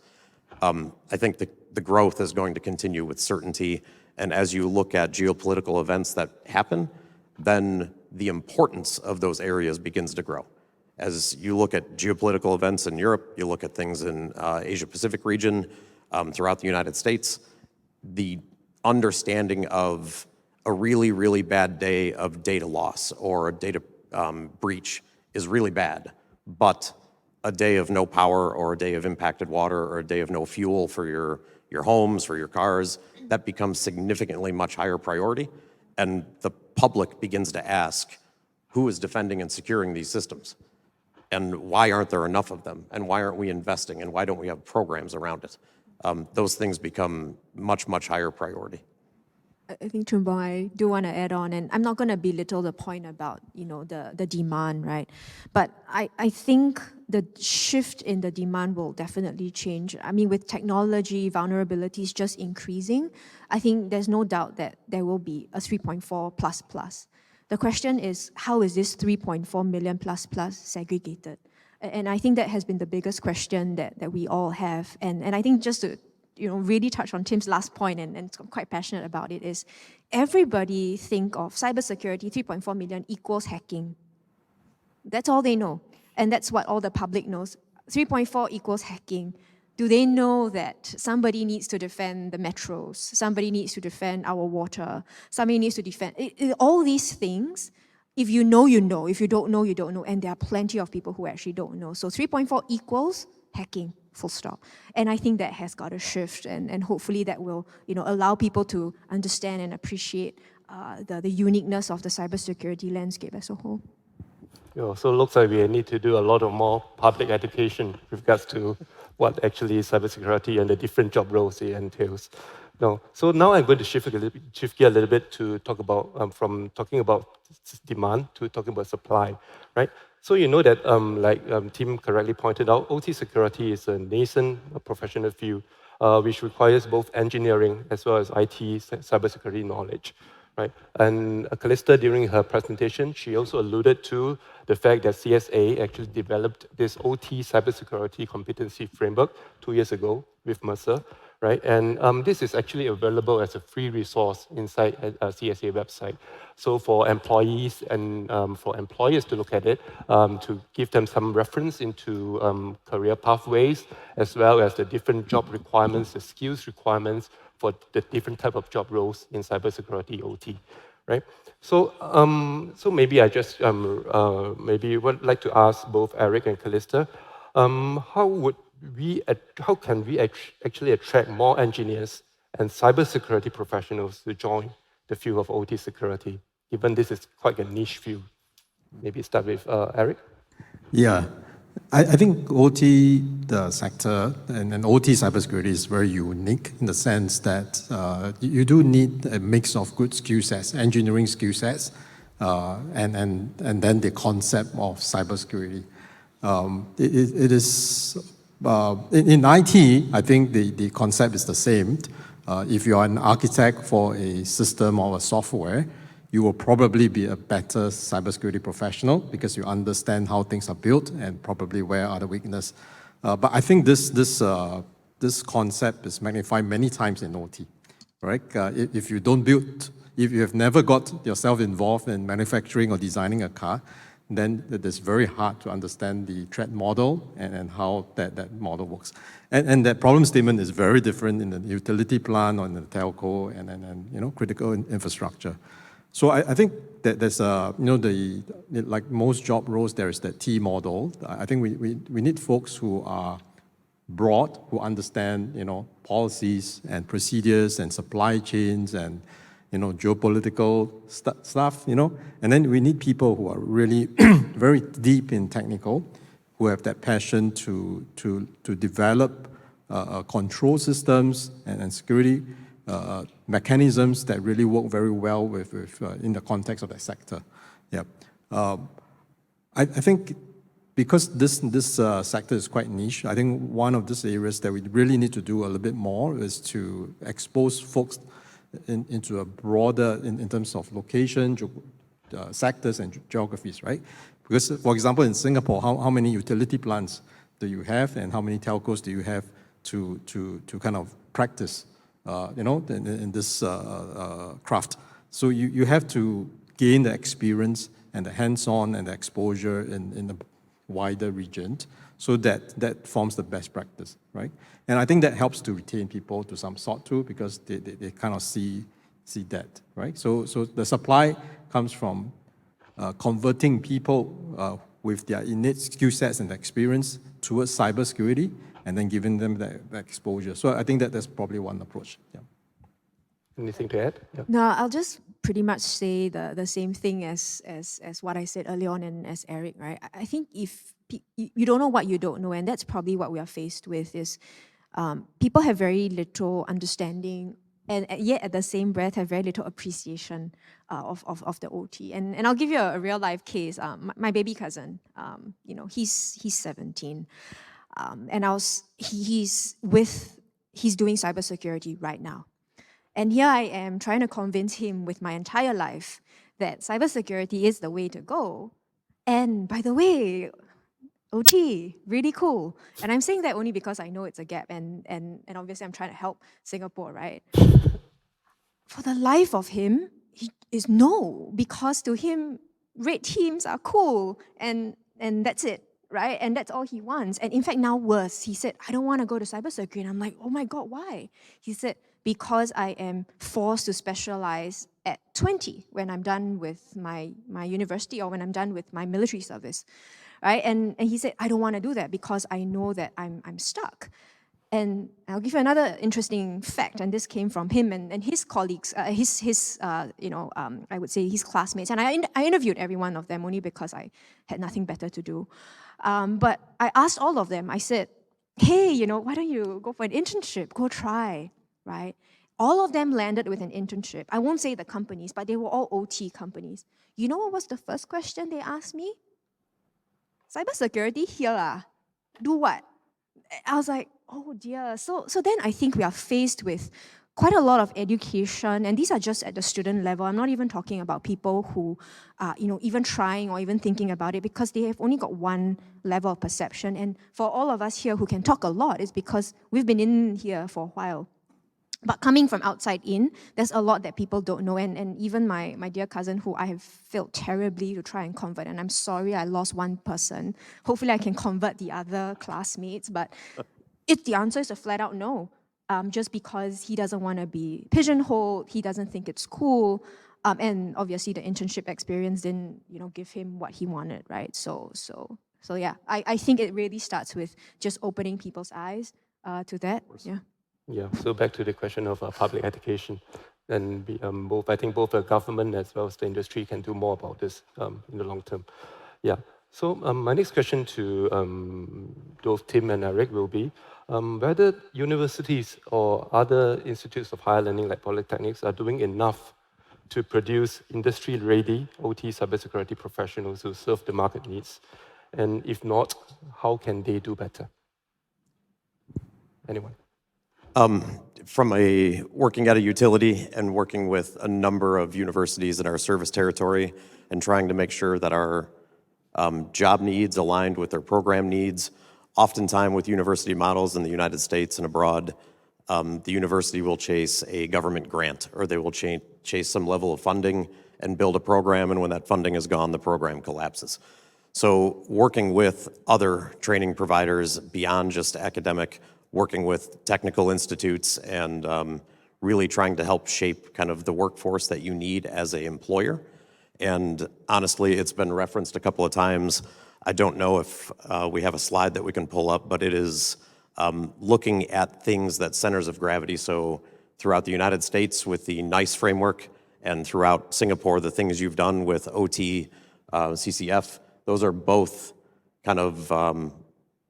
I think the growth is going to continue with certainty. And as you look at geopolitical events that happen, then the importance of those areas begins to grow. As you look at geopolitical events in Europe, you look at things in Asia-Pacific region, throughout the United States, the understanding of a really, really bad day of data loss or a data breach is really bad. But a day of no power or a day of impacted water or a day of no fuel for your homes, for your cars, that becomes significantly much higher priority. And the public begins to ask, who is defending and securing these systems? And why aren't there enough of them? And why aren't we investing? And why don't we have programs around it? Those things become much, much higher priority. I think, Choon Bong, I do want to add on, and I'm not going to belittle the point about the demand, right? But I think the shift in the demand will definitely change. I mean, with technology, vulnerabilities just increasing, I think there's no doubt that there will be a 3.4 plus. The question is, how is this 3.4 million plus segregated? And I think that has been the biggest question that we all have. And I think just to really touch on Tim's last point, and I'm quite passionate about it, is everybody think of cybersecurity, 3.4 million equals hacking. That's all they know. And that's what all the public knows. 3.4 equals hacking. Do they know that somebody needs to defend the metros? Somebody needs to defend our water. Somebody needs to defend all these things. If you know, you know. If you don't know, you don't know. And there are plenty of people who actually don't know. So 3.4 equals hacking, full stop. And I think that has got to shift, and hopefully that will allow people to understand and appreciate the uniqueness of the cybersecurity landscape as a whole. Yeah, so it looks like we need to do a lot of more public education with regards to what actually cybersecurity and the different job roles it entails. So now I'm going to shift gear a little bit to talk about, from talking about demand to talking about supply, right? So you know that, Tim correctly pointed out, OT security is a nascent professional field, which requires both engineering as well as IT cybersecurity knowledge, right? And Callista, during her presentation, she also alluded to the fact that CSA actually developed this OT cybersecurity competency framework 2 years ago with Mercer, right? And this is actually available as a free resource inside a CSA website. So for employees and for employers to look at it, to give them some reference into career pathways, as well as the different job requirements, the skills requirements for the different type of job roles in cybersecurity OT, right? So, so maybe I just maybe would like to ask both Eric and Callista, how can we actually attract more engineers and cybersecurity professionals to join the field of OT security, given this is quite a niche field? Maybe start with Eric. Yeah, I think OT, the sector, and OT cybersecurity is very unique in the sense that you do need a mix of good skill sets, engineering skill sets, and then the concept of cybersecurity. It is, in IT, I think the concept is the same. If you are an architect for a system or a software, you will probably be a better cybersecurity professional because you understand how things are built and probably where are the weaknesses. But I think this concept is magnified many times in OT, right? If you don't build, if you have never got yourself involved in manufacturing or designing a car, then it is very hard to understand the threat model and how that model works. And that problem statement is very different in the utility plant or in the telco and critical infrastructure. So I think that there's like most job roles, there is that T model. I think we need folks who are broad, who understand policies and procedures and supply chains and geopolitical stuff, and then we need people who are really very deep in technical, who have that passion to develop control systems and security mechanisms that really work very well with in the context of that sector. Yeah, I think because this sector is quite niche, I think one of these areas that we really need to do a little bit more is to expose folks into a broader, in terms of location, sectors and geographies, right? Because, for example, in Singapore, how many utility plants do you have and how many telcos do you have to kind of practice, in this craft? So you have to gain the experience and the hands-on and the exposure in the wider region, so that forms the best practice, right? And I think that helps to retain people to some sort too, because they kind of see that, right? So the supply comes from converting people with their innate skill sets and experience towards cybersecurity, and then giving them that exposure. So I think that's probably one approach. Yeah. Anything to add? Yeah. No, I'll just pretty much say the same thing as what I said earlier on and as Eric, right? I think if you don't know what you don't know, and that's probably what we are faced with, is people have very little understanding and yet at the same breath have very little appreciation of the OT. And I'll give you a real life case. My baby cousin, he's 17. And he's doing cybersecurity right now. And here I am trying to convince him with my entire life that cybersecurity is the way to go. And by the way, OT, really cool. And I'm saying that only because I know it's a gap, and obviously I'm trying to help Singapore, right? For the life of him, he is no, because to him, red teams are cool, and that's it. Right? And that's all he wants. And in fact, now worse, he said, I don't want to go to cybersecurity. And I'm like, oh my God, why? He said, because I am forced to specialize at 20 when I'm done with my university or when I'm done with my military service. Right? And he said, I don't want to do that because I know that I'm stuck. And I'll give you another interesting fact, and this came from him and his colleagues, I would say his classmates. And I interviewed every one of them only because I had nothing better to do. But I asked all of them, I said, hey, why don't you go for an internship? Go try, right? All of them landed with an internship. I won't say the companies, but they were all OT companies. You know what was the first question they asked me? Cybersecurity here, do what? I was like, oh dear. So then I think we are faced with quite a lot of education, and these are just at the student level. I'm not even talking about people who are, even trying or even thinking about it, because they have only got one level of perception. And for all of us here who can talk a lot, it's because we've been in here for a while. But coming from outside in, there's a lot that people don't know. And even my dear cousin, who I have failed terribly to try and convert, and I'm sorry I lost one person. Hopefully I can convert the other classmates, but the answer is a flat out no. Just because he doesn't want to be pigeonholed, he doesn't think it's cool, and obviously the internship experience didn't, give him what he wanted, right? So yeah, I think it really starts with just opening people's eyes to that. Yeah. Yeah, so back to the question of public education. And I think both the government as well as the industry can do more about this in the long term. Yeah, so my next question to both Tim and Eric will be whether universities or other institutes of higher learning like polytechnics are doing enough to produce industry-ready OT cybersecurity professionals who serve the market needs. And if not, how can they do better? Anyone? From working at a utility and working with a number of universities in our service territory and trying to make sure that our job needs aligned with their program needs, oftentimes with university models in the United States and abroad, the university will chase a government grant, or they will chase some level of funding and build a program, and when that funding is gone, the program collapses. So working with other training providers beyond just academic, working with technical institutes and really trying to help shape kind of the workforce that you need as an employer. And honestly, it's been referenced a couple of times. I don't know if we have a slide that we can pull up, but it is looking at things that centers of gravity. So throughout the United States with the NICE framework, and throughout Singapore, the things you've done with OTCEP, those are both kind of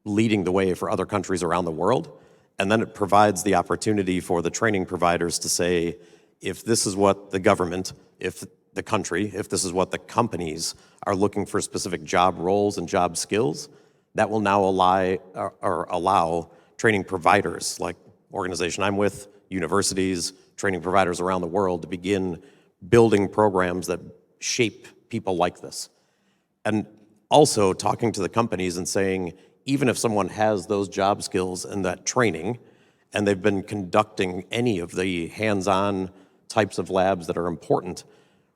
leading the way for other countries around the world. And then it provides the opportunity for the training providers to say, if this is what the government, if the country, if this is what the companies are looking for specific job roles and job skills, that will now allow training providers like organization I'm with, universities, training providers around the world to begin building programs that shape people like this. And also talking to the companies and saying, even if someone has those job skills and that training, and they've been conducting any of the hands-on types of labs that are important,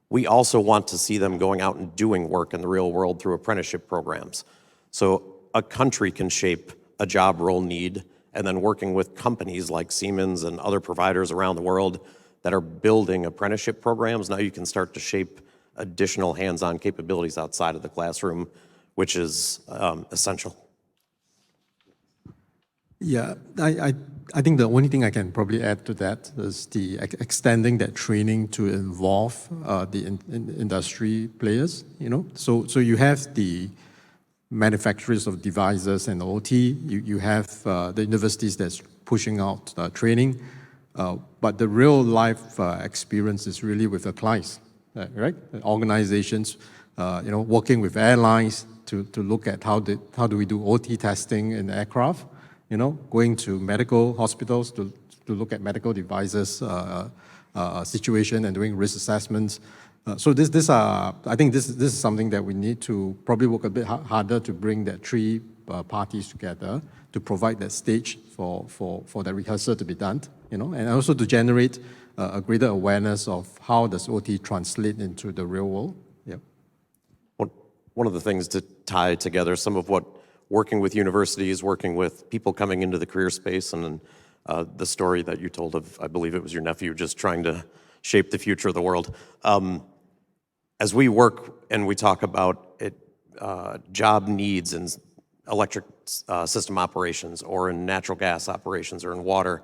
we also want to see them going out and doing work in the real world through apprenticeship programs. So a country can shape a job role need, and then working with companies like Siemens and other providers around the world that are building apprenticeship programs, now you can start to shape additional hands-on capabilities outside of the classroom, which is essential. Yeah, I think the only thing I can probably add to that is the extending that training to involve the industry players, So you have the manufacturers of devices and OT, you have the universities that's pushing out training, but the real life experience is really with the clients, right? Organizations, working with airlines to look at how do we do OT testing in aircraft, going to medical hospitals to look at medical devices situation and doing risk assessments. So I think this is something that we need to probably work a bit harder to bring that three parties together to provide that stage for the rehearsal to be done, and also to generate a greater awareness of how does OT translate into the real world. Yeah. One of the things to tie together some of what working with universities, working with people coming into the career space, and the story that you told of, I believe it was your nephew, just trying to shape the future of the world. As we work and we talk about job needs in electric system operations or in natural gas operations or in water,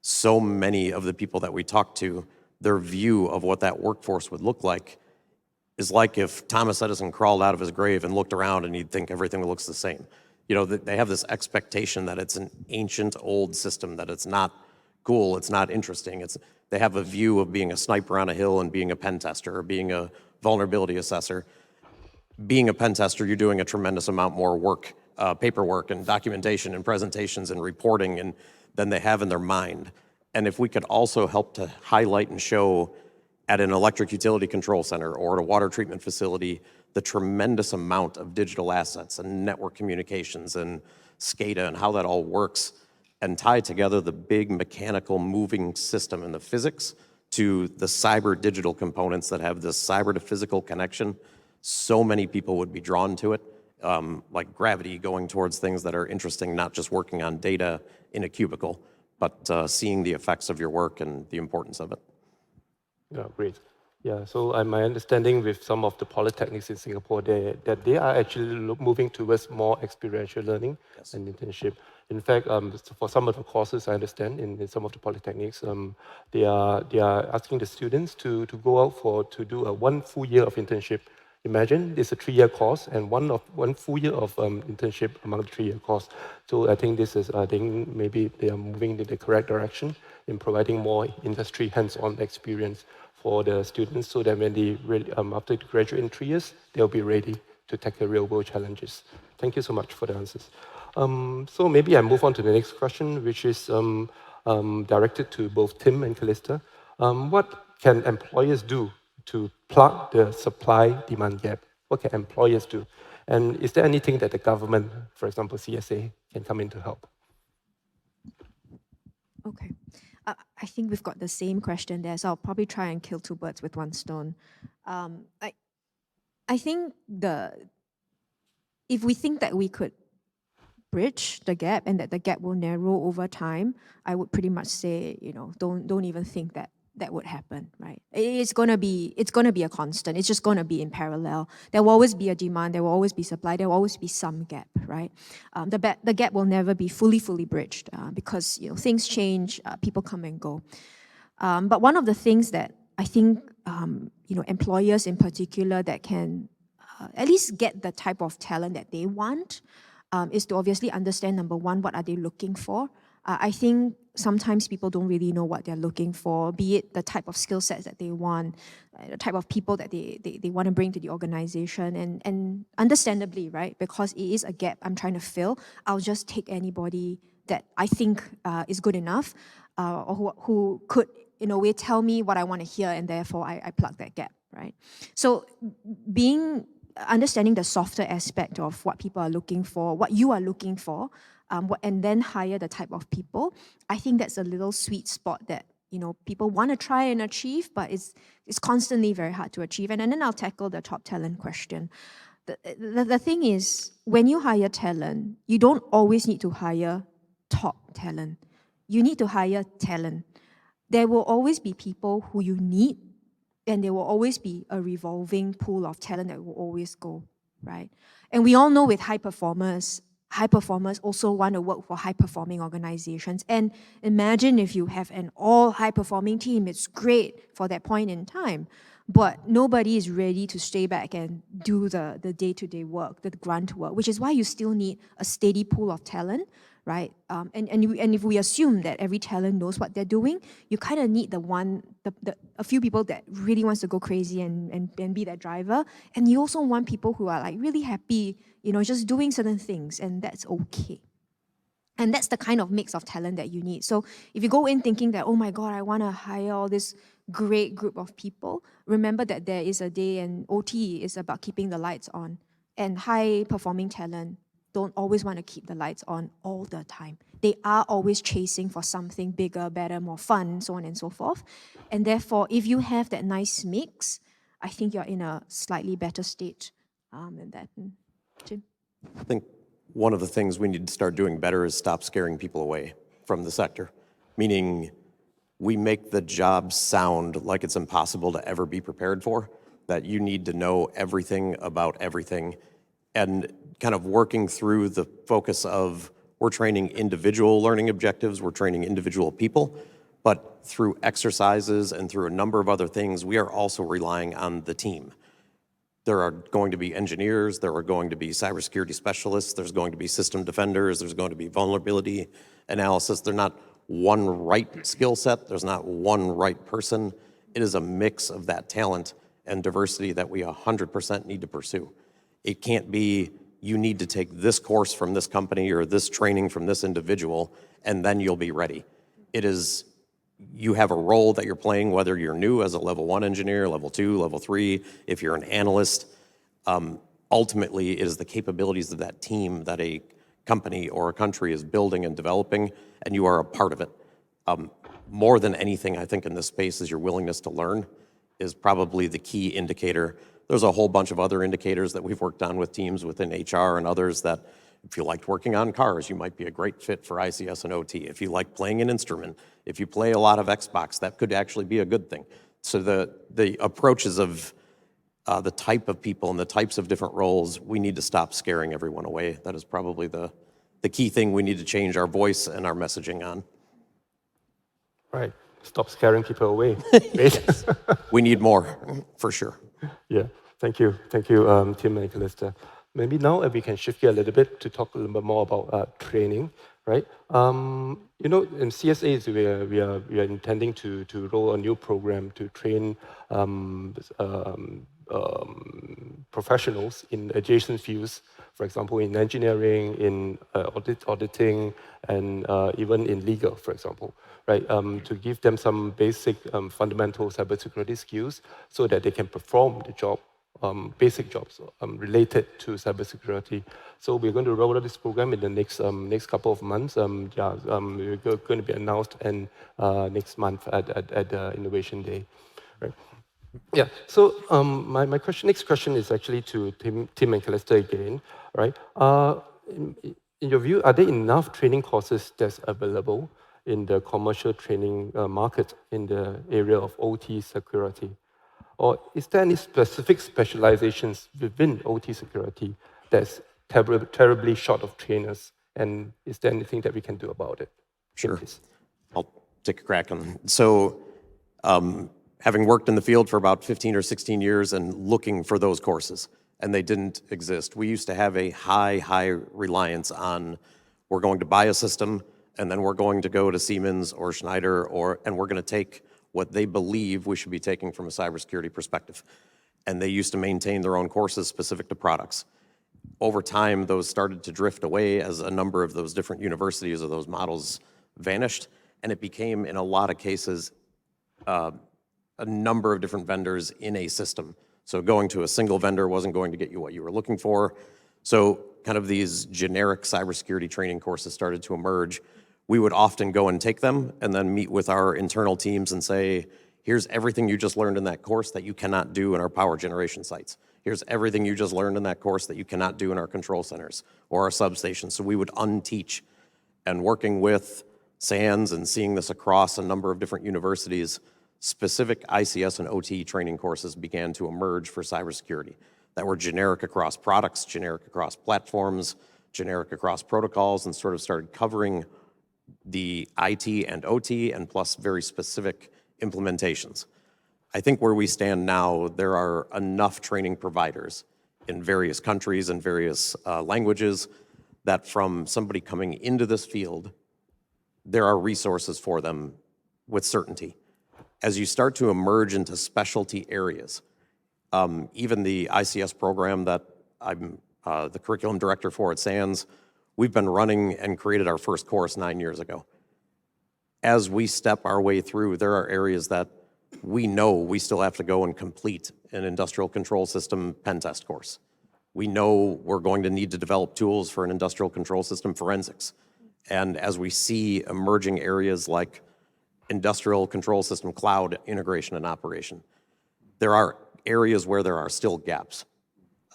so many of the people that we talk to, their view of what that workforce would look like is like if Thomas Edison crawled out of his grave and looked around and he'd think everything looks the same. They have this expectation that it's an ancient old system, that it's not cool, it's not interesting. They have a view of being a sniper on a hill and being a pen tester or being a vulnerability assessor. Being a pen tester, you're doing a tremendous amount more work, paperwork and documentation and presentations and reporting than they have in their mind. And if we could also help to highlight and show at an electric utility control center or at a water treatment facility the tremendous amount of digital assets and network communications and SCADA and how that all works, and tie together the big mechanical moving system and the physics to the cyber digital components that have this cyber to physical connection, so many people would be drawn to it, like gravity going towards things that are interesting, not just working on data in a cubicle, but seeing the effects of your work and the importance of it. Yeah, great. Yeah, so my understanding with some of the polytechnics in Singapore, that they are actually moving towards more experiential learning and internship. In fact, for some of the courses I understand in some of the polytechnics, they are asking the students to go out to do a 1 full year of internship. Imagine it's a 3-year course and one full year of internship among the 3-year course. So I think maybe they are moving in the correct direction in providing more industry hands-on experience for the students, so that when they really, after they graduate in 3 years, they'll be ready to tackle real-world challenges. Thank you so much for the answers. So maybe I move on to the next question, which is directed to both Tim and Callista. What can employers do to plug the supply-demand gap? What can employers do? And is there anything that the government, for example, CSA, can come in to help? Okay. I think we've got the same question there, so I'll probably try and kill 2 birds with 1 stone. I think if we think that we could bridge the gap and that the gap will narrow over time, I would pretty much say, don't even think that would happen, right? It's gonna be a constant. It's just gonna be in parallel. There will always be a demand. There will always be supply. There will always be some gap, right? The gap will never be fully bridged because things change, people come and go. But one of the things that I think employers in particular that can at least get the type of talent that they want is to obviously understand, number one, what are they looking for? I think sometimes people don't really know what they're looking for, be it the type of skill sets that they want, the type of people that they want to bring to the organization, and understandably, right, because it is a gap I'm trying to fill, I'll just take anybody that I think is good enough or who could, in a way, tell me what I want to hear, and therefore I plug that gap, right? So understanding the softer aspect of what people are looking for, what you are looking for, and then hire the type of people, I think that's a little sweet spot that people want to try and achieve, but it's constantly very hard to achieve. And then I'll tackle the top talent question. The thing is, when you hire talent, you don't always need to hire top talent. You need to hire talent. There will always be people who you need, and there will always be a revolving pool of talent that will always go, right? And we all know with high performers also want to work for high-performing organizations. And imagine if you have an all high-performing team, it's great for that point in time, but nobody is ready to stay back and do the day-to-day work, the grunt work, which is why you still need a steady pool of talent, right? And if we assume that every talent knows what they're doing, you kind of need a few people that really wants to go crazy and be that driver. And you also want people who are like really happy, just doing certain things, and that's okay. And that's the kind of mix of talent that you need. So if you go in thinking that, oh my God, I want to hire all this great group of people, remember that there is a day, and OT is about keeping the lights on. And high-performing talent don't always want to keep the lights on all the time. They are always chasing for something bigger, better, more fun, so on and so forth. And therefore, if you have that nice mix, I think you're in a slightly better state than that. Jim? I think one of the things we need to start doing better is stop scaring people away from the sector, meaning we make the job sound like it's impossible to ever be prepared for, that you need to know everything about everything, and kind of working through the focus of we're training individual learning objectives, we're training individual people, but through exercises and through a number of other things, we are also relying on the team. There are going to be engineers, there are going to be cybersecurity specialists, there's going to be system defenders, there's going to be vulnerability analysis. They're not one right skill set, there's not one right person. It is a mix of that talent and diversity that we 100% need to pursue. It can't be you need to take this course from this company or this training from this individual and then you'll be ready. It is you have a role that you're playing, whether you're new as a level 1 engineer, level 2, level 3, if you're an analyst. Ultimately, it is the capabilities of that team that a company or a country is building and developing, and you are a part of it. More than anything, I think in this space is your willingness to learn is probably the key indicator. There's a whole bunch of other indicators that we've worked on with teams within HR and others that if you liked working on cars, you might be a great fit for ICS and OT. If you like playing an instrument, if you play a lot of Xbox, that could actually be a good thing. So the approaches of the type of people and the types of different roles, we need to stop scaring everyone away. That is probably the key thing we need to change our voice and our messaging on. Right. Stop scaring people away. We need more, for sure. Yeah. Thank you. Thank you, Tim and Callista. Maybe now we can shift gear a little bit to talk a little bit more about training, right? You know, in CSAs, we are intending to roll a new program to train professionals in adjacent fields, for example, in engineering, in auditing, and even in legal, for example, right? To give them some basic fundamental cybersecurity skills so that they can perform the job, basic jobs related to cybersecurity. So we're going to roll out this program in the next couple of months. We're going to be announced and next month at Innovation Day, right? Yeah. So my next question is actually to Tim and Callista again, right? In your view, are there enough training courses that's available in the commercial training market in the area of OT security? Or is there any specific specializations within OT security that's terribly short of trainers? And is there anything that we can do about it? Sure. Please. I'll take a crack on it. So having worked in the field for about 15 or 16 years and looking for those courses, and they didn't exist. We used to have a high reliance on we're going to buy a system, and then we're going to go to Siemens or Schneider, and we're going to take what they believe we should be taking from a cybersecurity perspective. And they used to maintain their own courses specific to products. Over time, those started to drift away as a number of those different universities or those models vanished, and it became, in a lot of cases, a number of different vendors in a system. So going to a single vendor wasn't going to get you what you were looking for. So kind of these generic cybersecurity training courses started to emerge. We would often go and take them and then meet with our internal teams and say, here's everything you just learned in that course that you cannot do in our power generation sites. Here's everything you just learned in that course that you cannot do in our control centers or our substations. So we would unteach. And working with SANS and seeing this across a number of different universities, specific ICS and OT training courses began to emerge for cybersecurity that were generic across products, generic across platforms, generic across protocols, and sort of started covering the IT and OT and plus very specific implementations. I think where we stand now, there are enough training providers in various countries and various languages that from somebody coming into this field, there are resources for them with certainty. As you start to emerge into specialty areas, even the ICS program that I'm the curriculum director for at SANS, we've been running and created our first course 9 years ago. As we step our way through, there are areas that we know we still have to go and complete an industrial control system pen test course. We know we're going to need to develop tools for an industrial control system forensics. And as we see emerging areas like industrial control system cloud integration and operation, there are areas where there are still gaps.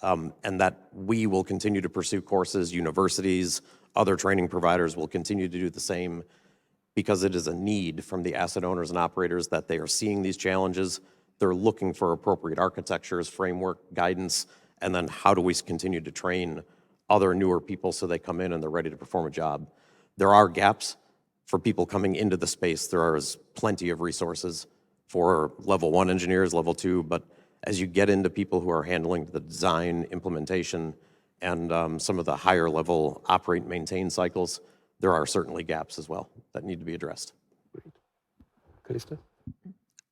And that we will continue to pursue courses, universities, other training providers will continue to do the same because it is a need from the asset owners and operators that they are seeing these challenges. They're looking for appropriate architectures, framework, guidance, and then how do we continue to train other newer people so they come in and they're ready to perform a job. There are gaps for people coming into the space. There is plenty of resources for level 1 engineers, level 2, but as you get into people who are handling the design, implementation, and some of the higher level operate and maintain cycles, there are certainly gaps as well that need to be addressed. Callista?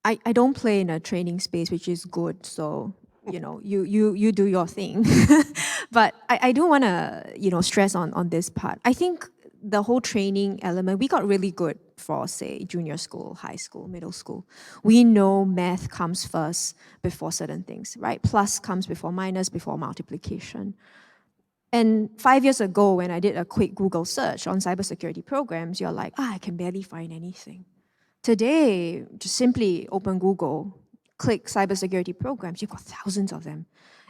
I don't play in a training space, which is good. So, you know, you do your thing. But I do want to, stress on this part. I think the whole training element, we got really good for, say, junior school, high school, middle school. We know math comes first before certain things, right? Plus comes before minus, before multiplication. And 5 years ago, when I did a quick Google search on cybersecurity programs, you're like, I can barely find anything. Today, just simply open Google, click cybersecurity programs, you've got thousands of them.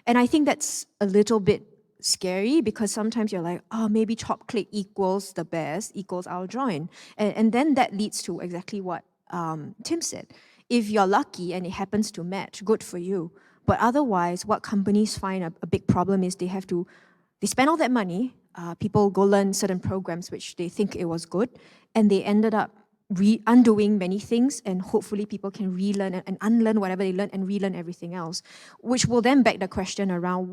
And I think that's a little bit scary because sometimes you're like, oh, maybe top click equals the best, equals I'll join. And then that leads to exactly what Tim said. If you're lucky and it happens to match, good for you. But otherwise, what companies find a big problem is they spend all that money, people go learn certain programs which they think it was good, and they ended up undoing many things, and hopefully people can relearn and unlearn whatever they learned and relearn everything else, which will then beg the question around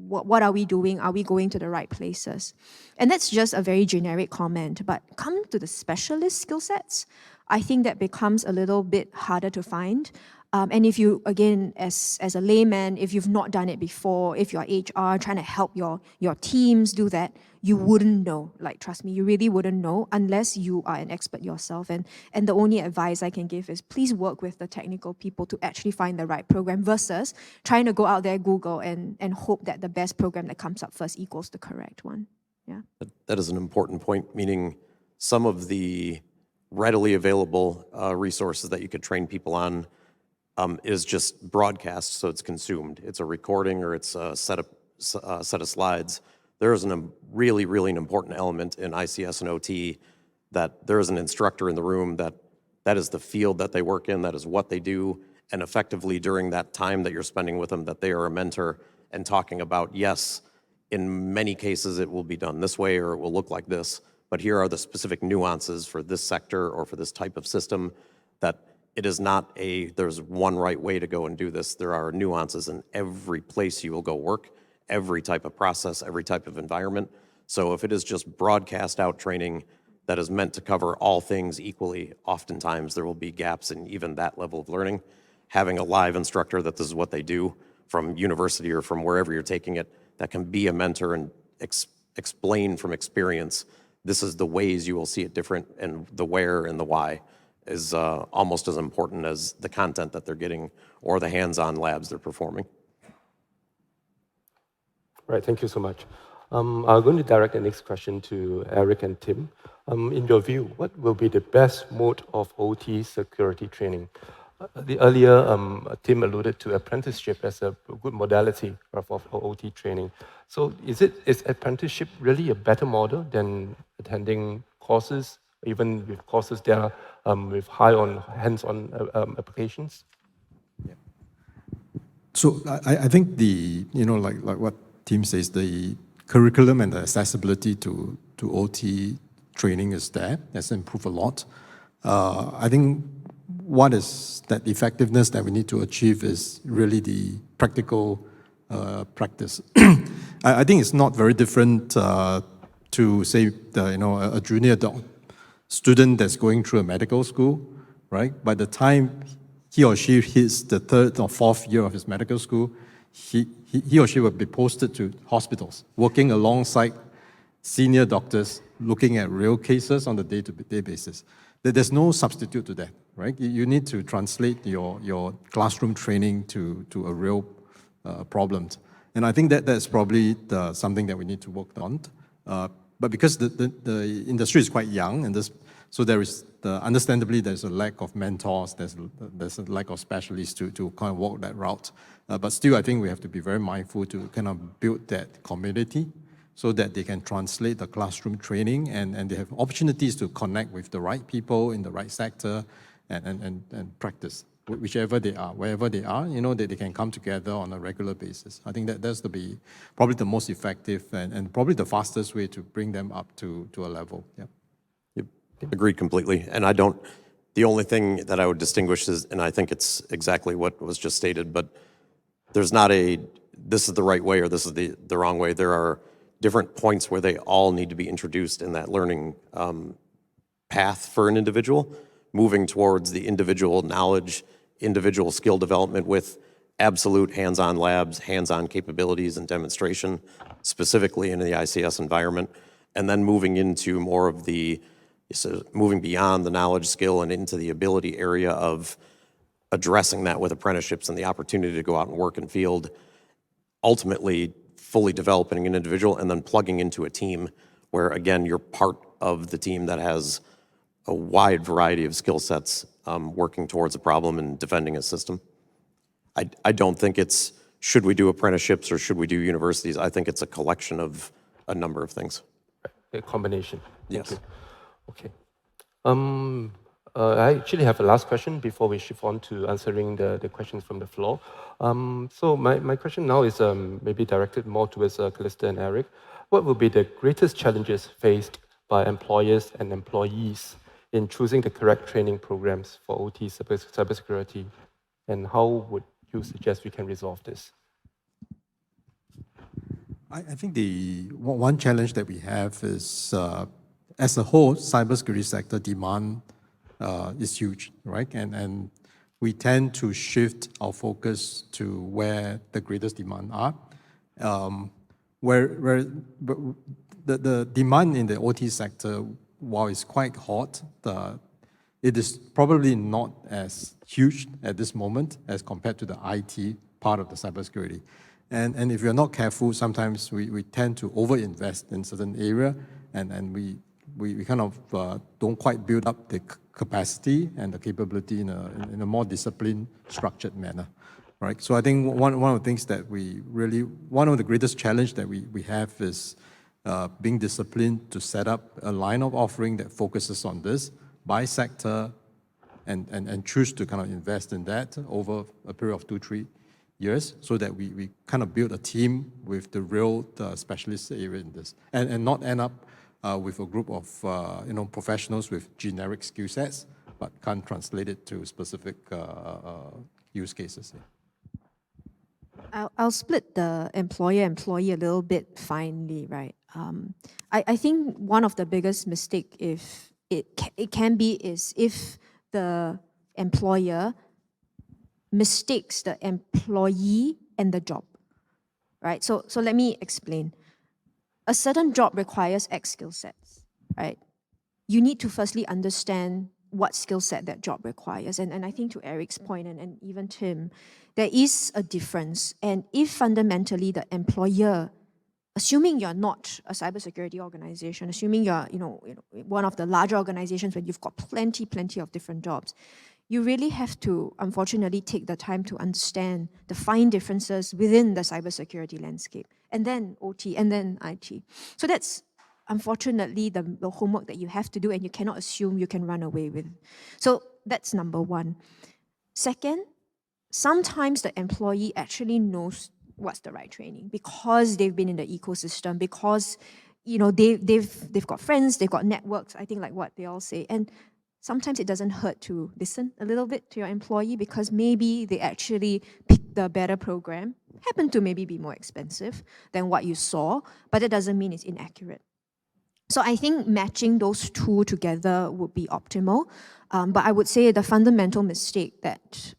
what are we doing? Are we going to the right places? And that's just a very generic comment, but come to the specialist skill sets, I think that becomes a little bit harder to find. And if you, again, as a layman, if you've not done it before, if you're HR trying to help your teams do that, you wouldn't know. Like, trust me, you really wouldn't know unless you are an expert yourself. And the only advice I can give is please work with the technical people to actually find the right program versus trying to go out there, Google, and hope that the best program that comes up first equals the correct one. Yeah. That is an important point, meaning some of the readily available resources that you could train people on is just broadcast, so it's consumed. It's a recording or it's a set of slides. There is a really, really important element in ICS and OT that there is an instructor in the room that is the field that they work in, that is what they do, and effectively during that time that you're spending with them, that they are a mentor and talking about, yes, in many cases it will be done this way or it will look like this, but here are the specific nuances for this sector or for this type of system that it is not there's one right way to go and do this. There are nuances in every place you will go work, every type of process, every type of environment. So if it is just broadcast out training that is meant to cover all things equally, oftentimes there will be gaps in even that level of learning. Having a live instructor that this is what they do from university or from wherever you're taking it, that can be a mentor and explain from experience, this is the ways you will see it different and the where and the why is almost as important as the content that they're getting or the hands-on labs they're performing. Right, thank you so much. I'm going to direct the next question to Eric and Tim. In your view, what will be the best mode of OT security training? Earlier, Tim alluded to apprenticeship as a good modality of OT training. So is apprenticeship really a better model than attending courses, even with courses that are with hands-on applications? Yeah. So I think like what Tim says, the curriculum and the accessibility to OT training is there. That's improved a lot. I think what is that effectiveness that we need to achieve is really the practical practice. I think it's not very different to say a junior student that's going through a medical school, right? By the time he or she hits the 3rd or 4th year of his medical school, he or she will be posted to hospitals, working alongside senior doctors, looking at real cases on a day-to-day basis. There's no substitute to that, right? You need to translate your classroom training to a real problem. And I think that's probably something that we need to work on. But because the industry is quite young, and so there is understandably there's a lack of mentors, there's a lack of specialists to kind of walk that route. But still, I think we have to be very mindful to kind of build that community so that they can translate the classroom training and they have opportunities to connect with the right people in the right sector and practice whichever they are, wherever they are, that they can come together on a regular basis. I think that's probably the most effective and probably the fastest way to bring them up to a level. Yeah. Yep. Agreed completely. And the only thing that I would distinguish is, and I think it's exactly what was just stated, but there's not this is the right way or this is the wrong way. There are different points where they all need to be introduced in that learning path for an individual, moving towards the individual knowledge, individual skill development with absolute hands-on labs, hands-on capabilities and demonstration, specifically in the ICS environment, and then moving into more of the, so moving beyond the knowledge, skill, and into the ability area of addressing that with apprenticeships and the opportunity to go out and work in field, ultimately fully developing an individual and then plugging into a team where, again, you're part of the team that has a wide variety of skill sets working towards a problem and defending a system. I don't think it's, should we do apprenticeships or should we do universities? I think it's a collection of a number of things. A combination. Yes. Okay. I actually have a last question before we shift on to answering the questions from the floor. So my question now is maybe directed more towards Callista and Eric. What will be the greatest challenges faced by employers and employees in choosing the correct training programs for OT cybersecurity, and how would you suggest we can resolve this? I think the one challenge that we have is, as a whole, cybersecurity sector demand is huge, right? And we tend to shift our focus to where the greatest demand are. Where the demand in the OT sector, while it's quite hot, it is probably not as huge at this moment as compared to the IT part of the cybersecurity. And if you're not careful, sometimes we tend to overinvest in certain area, and we kind of don't quite build up the capacity and the capability in a more disciplined, structured manner, right? So I think one of the things that one of the greatest challenge that we have is being disciplined to set up a line of offering that focuses on this by sector and choose to kind of invest in that over a period of 2-3 years, so that we kind of build a team with the real specialist area in this, and not end up with a group of professionals with generic skill sets but can't translate it to specific use cases. Yeah. I'll split the employer-employee a little bit finely, right? I think one of the biggest mistake, if it can be, is if the employer mistakes the employee and the job, right? So let me explain. A certain job requires X skill sets, right? You need to firstly understand what skill set that job requires. And I think to Eric's point, and even Tim, there is a difference. And if fundamentally the employer, assuming you're not a cybersecurity organization, assuming you're one of the larger organizations where you've got plenty of different jobs, you really have to, unfortunately, take the time to understand the fine differences within the cybersecurity landscape, and then OT, and then IT. So that's, unfortunately, the homework that you have to do, and you cannot assume you can run away with. So that's number one. Second, sometimes the employee actually knows what's the right training because they've been in the ecosystem, because they've got friends, they've got networks, I think, like what they all say. And sometimes it doesn't hurt to listen a little bit to your employee, because maybe they actually picked the better program, happen to maybe be more expensive than what you saw, but it doesn't mean it's inaccurate. So I think matching those two together would be optimal. But I would say the fundamental mistake that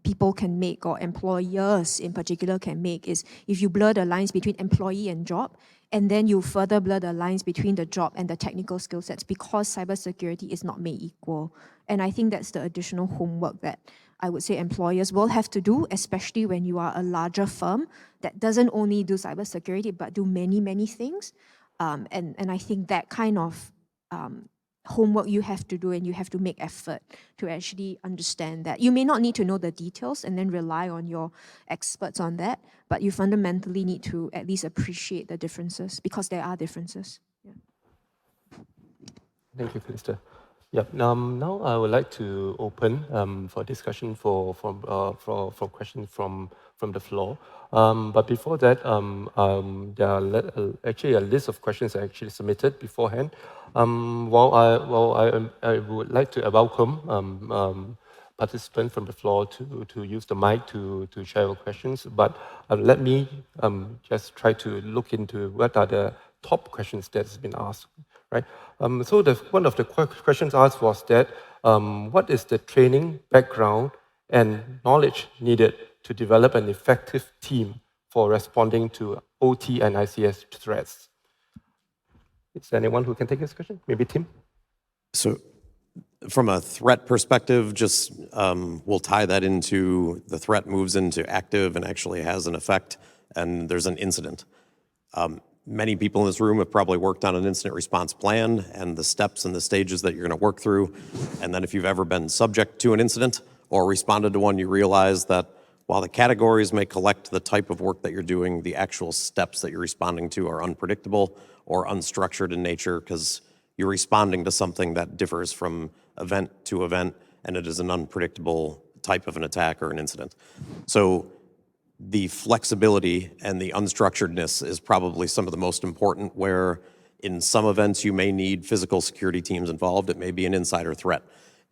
people can make, or employers in particular can make, is if you blur the lines between employee and job, and then you further blur the lines between the job and the technical skill sets, because cybersecurity is not made equal. And I think that's the additional homework that I would say employers will have to do, especially when you are a larger firm that doesn't only do cybersecurity, but do many things. And I think that kind of homework you have to do, and you have to make effort to actually understand that. You may not need to know the details and then rely on your experts on that, but you fundamentally need to at least appreciate the differences, because there are differences. Yeah. Thank you, Callista. Yep. Now I would like to open for discussion for questions from the floor. But before that, there are actually a list of questions actually submitted beforehand. While I would like to welcome participants from the floor to use the mic to share your questions, but let me just try to look into what are the top questions that's been asked. Right. So one of the questions asked was that what is the training background and knowledge needed to develop an effective team for responding to OT and ICS threats? Is there anyone who can take this question? Maybe Tim? So from a threat perspective, just we'll tie that into the threat moves into active and actually has an effect, and there's an incident. Many people in this room have probably worked on an incident response plan and the steps and the stages that you're going to work through. And then if you've ever been subject to an incident or responded to one, you realize that while the categories may collect the type of work that you're doing, the actual steps that you're responding to are unpredictable or unstructured in nature because you're responding to something that differs from event to event, and it is an unpredictable type of an attack or an incident. So the flexibility and the unstructuredness is probably some of the most important, where in some events you may need physical security teams involved. It may be an insider threat.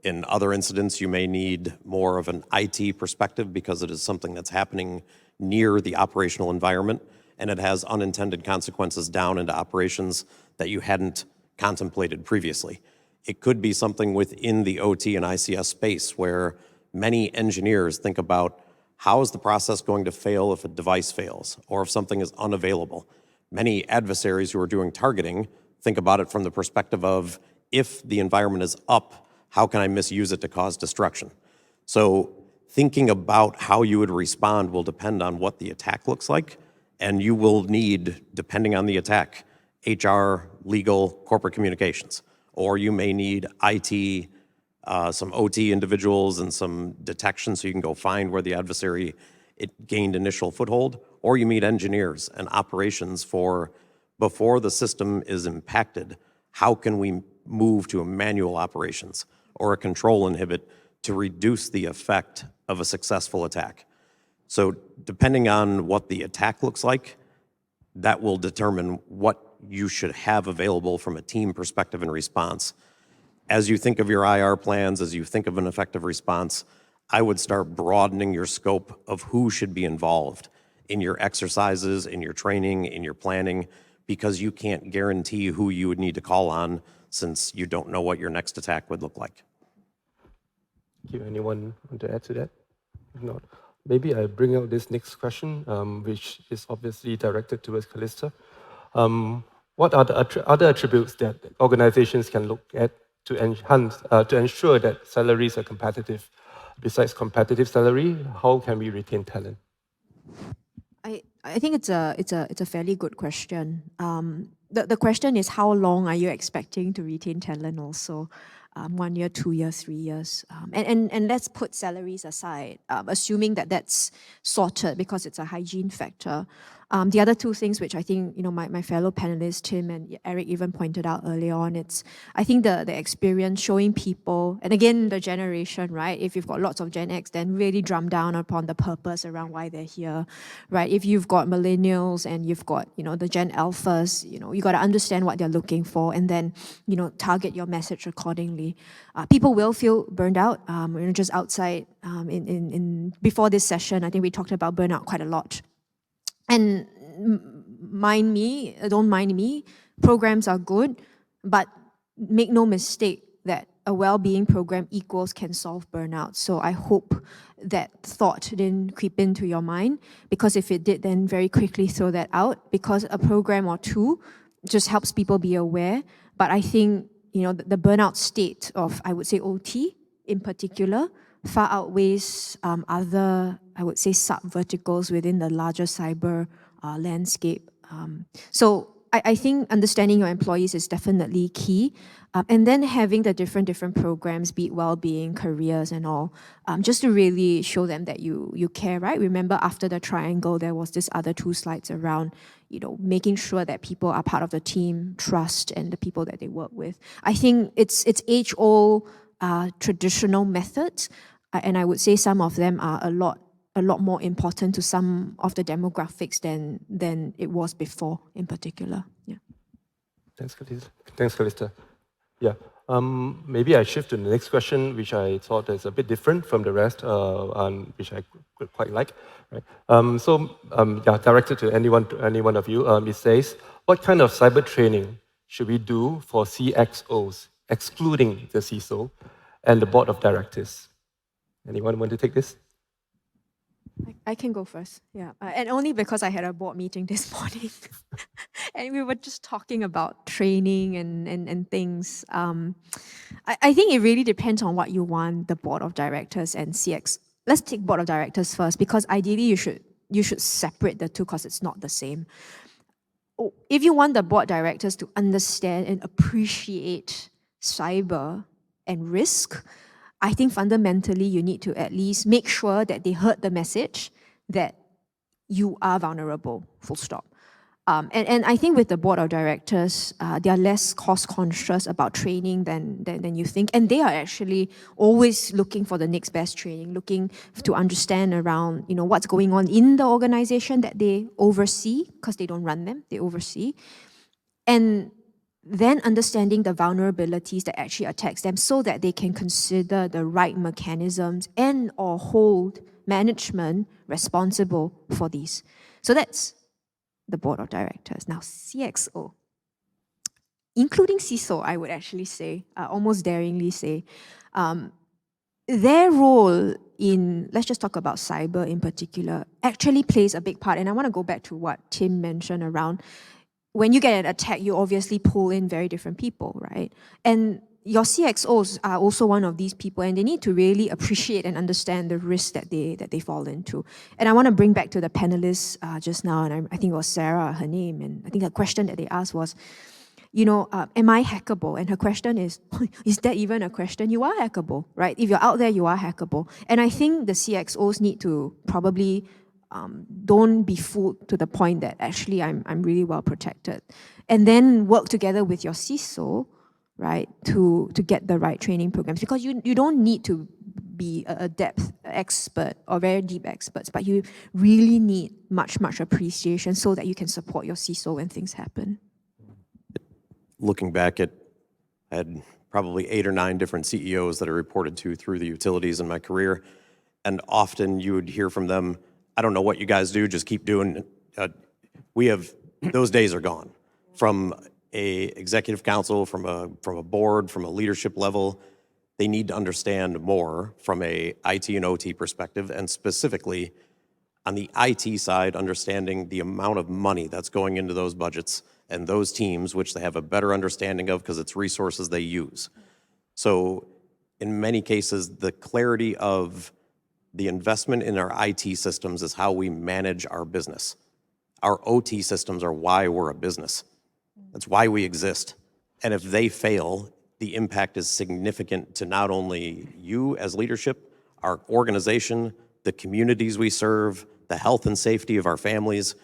In other incidents, you may need more of an IT perspective because it is something that's happening near the operational environment, and it has unintended consequences down into operations that you hadn't contemplated previously. It could be something within the OT and ICS space where many engineers think about how is the process going to fail if a device fails or if something is unavailable. Many adversaries who are doing targeting think about it from the perspective of if the environment is up, how can I misuse it to cause destruction? So thinking about how you would respond will depend on what the attack looks like, and you will need, depending on the attack, HR, legal, corporate communications, or you may need IT, some OT individuals and some detection so you can go find where the adversary it gained initial foothold, or you need engineers and operations for before the system is impacted, how can we move to a manual operations or a control inhibit to reduce the effect of a successful attack. So depending on what the attack looks like, that will determine what you should have available from a team perspective and response. As you think of your IR plans, as you think of an effective response, I would start broadening your scope of who should be involved in your exercises, in your training, in your planning, because you can't guarantee who you would need to call on since you don't know what your next attack would look like. Thank you. Anyone want to add to that? If not, maybe I bring out this next question, which is obviously directed towards Callista. What are the other attributes that organizations can look at to enhance, to ensure that salaries are competitive? Besides competitive salary, how can we retain talent? I think it's a fairly good question. The question is, how long are you expecting to retain talent also? 1 year, 2 years, 3 years. And let's put salaries aside, assuming that that's sorted because it's a hygiene factor. The other two things which I think my fellow panelists, Tim and Eric, even pointed out earlier on, it's I think the experience showing people, and again the generation, right? If you've got lots of Gen X, then really drum down upon the purpose around why they're here, right? If you've got millennials and you've got the Gen Alphas, you got to understand what they're looking for, and then target your message accordingly. People will feel burned out. Just outside in before this session, I think we talked about burnout quite a lot. And don't mind me, programs are good, but make no mistake that a well-being program equals can solve burnout. So I hope that thought didn't creep into your mind, because if it did, then very quickly throw that out, because a program or two just helps people be aware. But I think the burnout state of, I would say, OT in particular, far outweighs other, I would say, sub-verticals within the larger cyber landscape. So I think understanding your employees is definitely key. And then having the different programs, be it well-being, careers and all, just to really show them that you care, right? Remember, after the triangle, there was this other 2 slides around making sure that people are part of the team, trust, and the people that they work with. I think it's age-old traditional methods, and I would say some of them are a lot more important to some of the demographics than it was before, in particular. Yeah. Thanks, Callista. Yeah. Maybe I shift to the next question, which I thought is a bit different from the rest, and which I quite like. Right. Directed to any one of you. It says, what kind of cyber training should we do for CXOs, excluding the CISO and the board of directors? Anyone want to take this? I can go first, yeah. And only because I had a board meeting this morning. And we were just talking about training and things. I think it really depends on what you want the board of directors and CX. Let's take board of directors first, because ideally you should separate the two because it's not the same. If you want the board directors to understand and appreciate cyber and risk, I think fundamentally you need to at least make sure that they heard the message that you are vulnerable, full stop. And I think with the board of directors, they are less cost conscious about training than you think. And they are actually always looking for the next best training, looking to understand around, what's going on in the organization that they oversee, because they don't run them, they oversee. And then understanding the vulnerabilities that actually attacks them so that they can consider the right mechanisms and or hold management responsible for these. So that's the board of directors. Now, CXO, including CISO, I would actually say, almost daringly say, their role in, let's just talk about cyber in particular, actually plays a big part. And I want to go back to what Tim mentioned around, when you get an attack, you obviously pull in very different people, right? And your CXOs are also one of these people, and they need to really appreciate and understand the risk that they fall into. And I want to bring back to the panelists just now, and I think it was Sarah, her name, and I think the question that they asked was, am I hackable? And her question is that even a question? You are hackable, right? If you're out there, you are hackable. And I think the CXOs need to probably don't be fooled to the point that actually I'm really well protected. And then work together with your CISO, right, to get the right training programs. Because you don't need to be a depth expert or very deep experts, but you really need much appreciation so that you can support your CISO when things happen. Looking back I had probably 8 or 9 different CEOs that I reported to through the utilities in my career. And often you would hear from them, I don't know what you guys do, just keep doing. Those days are gone. From a executive council, from a board, from a leadership level, they need to understand more from a IT and OT perspective, and specifically on the IT side, understanding the amount of money that's going into those budgets and those teams, which they have a better understanding of because it's resources they use. So in many cases, the clarity of the investment in our IT systems is how we manage our business. Our OT systems are why we're a business. That's why we exist. And if they fail, the impact is significant to not only you as leadership, our organization, the communities we serve, the health and safety of our families,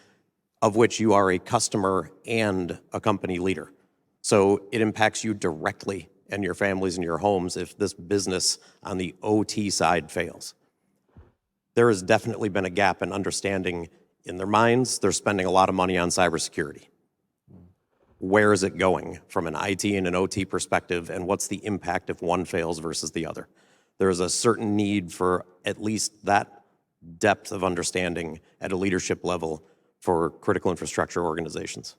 of which you are a customer and a company leader. So it impacts you directly and your families and your homes if this business on the OT side fails. There has definitely been a gap in understanding in their minds. They're spending a lot of money on cybersecurity. Where is it going from an IT and an OT perspective, and what's the impact if one fails versus the other? There is a certain need for at least that depth of understanding at a leadership level for critical infrastructure organizations.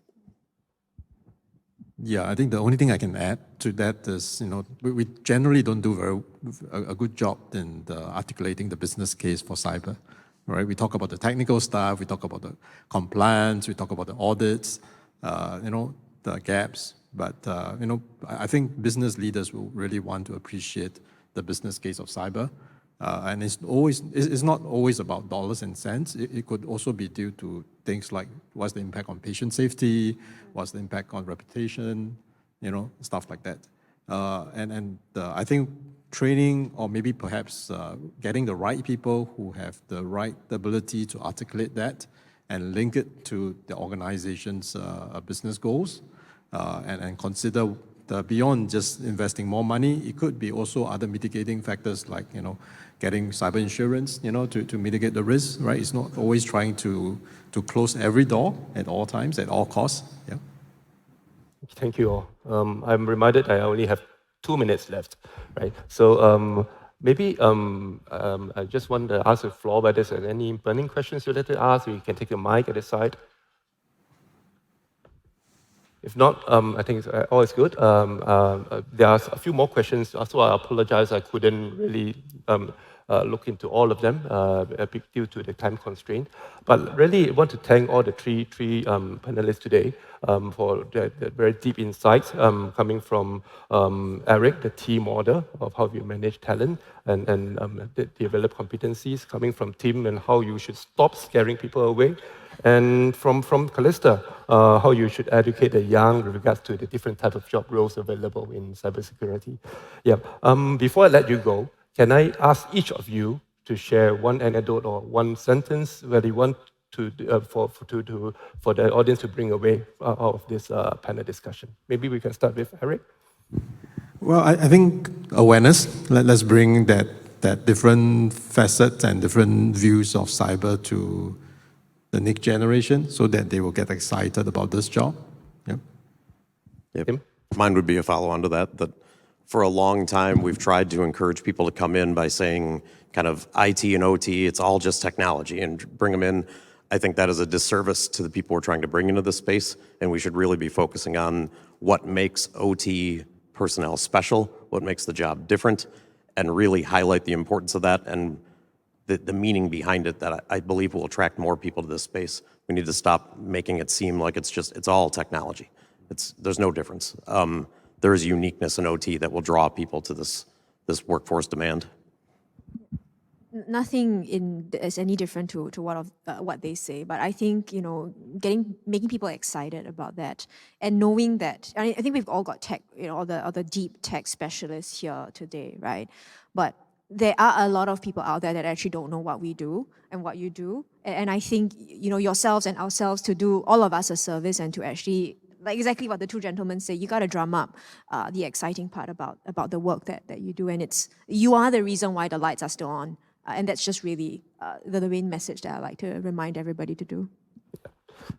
Yeah, I think the only thing I can add to that is, we generally don't do a good job in articulating the business case for cyber, right? We talk about the technical stuff, we talk about the compliance, we talk about the audits, the gaps. But, I think business leaders will really want to appreciate the business case of cyber. And it's not always about dollars and cents. It could also be due to things like what's the impact on patient safety, what's the impact on reputation, stuff like that. I think training, or maybe perhaps getting the right people who have the right ability to articulate that and link it to the organization's business goals, and consider beyond just investing more money, it could be also other mitigating factors like, getting cyber insurance, to mitigate the risk, right? It's not always trying to close every door at all times, at all costs. Yeah. Thank you all. I'm reminded I only have 2 minutes left, right? So maybe I just want to ask the floor whether there's any burning questions you'd like to ask, or you can take the mic at the side. If not, I think all is good. There are a few more questions, so I apologize I couldn't really look into all of them due to the time constraint. But really, I want to thank all the three panelists today for the very deep insights coming from Eric, the team model of how you manage talent and develop competencies, coming from Tim and how you should stop scaring people away, and from Callista, how you should educate the young with regards to the different types of job roles available in cybersecurity. Yeah. Before I let you go, can I ask each of you to share one anecdote or one sentence where you want to for the audience to bring away out of this panel discussion? Maybe we can start with Eric. Well, I think awareness. Let's bring that different facets and different views of cyber to the next generation so that they will get excited about this job. Yep. Yep. Mine would be a follow-on to that, that for a long time, we've tried to encourage people to come in by saying kind of IT and OT, it's all just technology, and bring them in. I think that is a disservice to the people we're trying to bring into this space, and we should really be focusing on what makes OT personnel special, what makes the job different, and really highlight the importance of that and the meaning behind it that I believe will attract more people to this space. We need to stop making it seem like it's all technology. There's no difference. There is uniqueness in OT that will draw people to this workforce demand. Nothing is any different to what they say, but I think making people excited about that and knowing that. I think we've all got tech, all the deep tech specialists here today, right? But there are a lot of people out there that actually don't know what we do and what you do, and I think yourselves and ourselves to do all of us a service and to actually, like exactly what the two gentlemen say, you got to drum up the exciting part about the work that you do, and you are the reason why the lights are still on. And that's just really the main message that I like to remind everybody to do.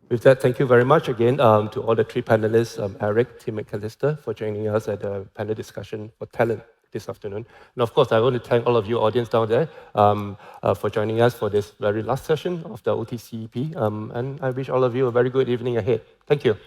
With that, thank you very much again to all the three panelists, Eric, Tim, and Callista, for joining us at the panel discussion for talent this afternoon. And of course, I want to thank all of you audience down there for joining us for this very last session of the OTCEP. And I wish all of you a very good evening ahead. Thank you.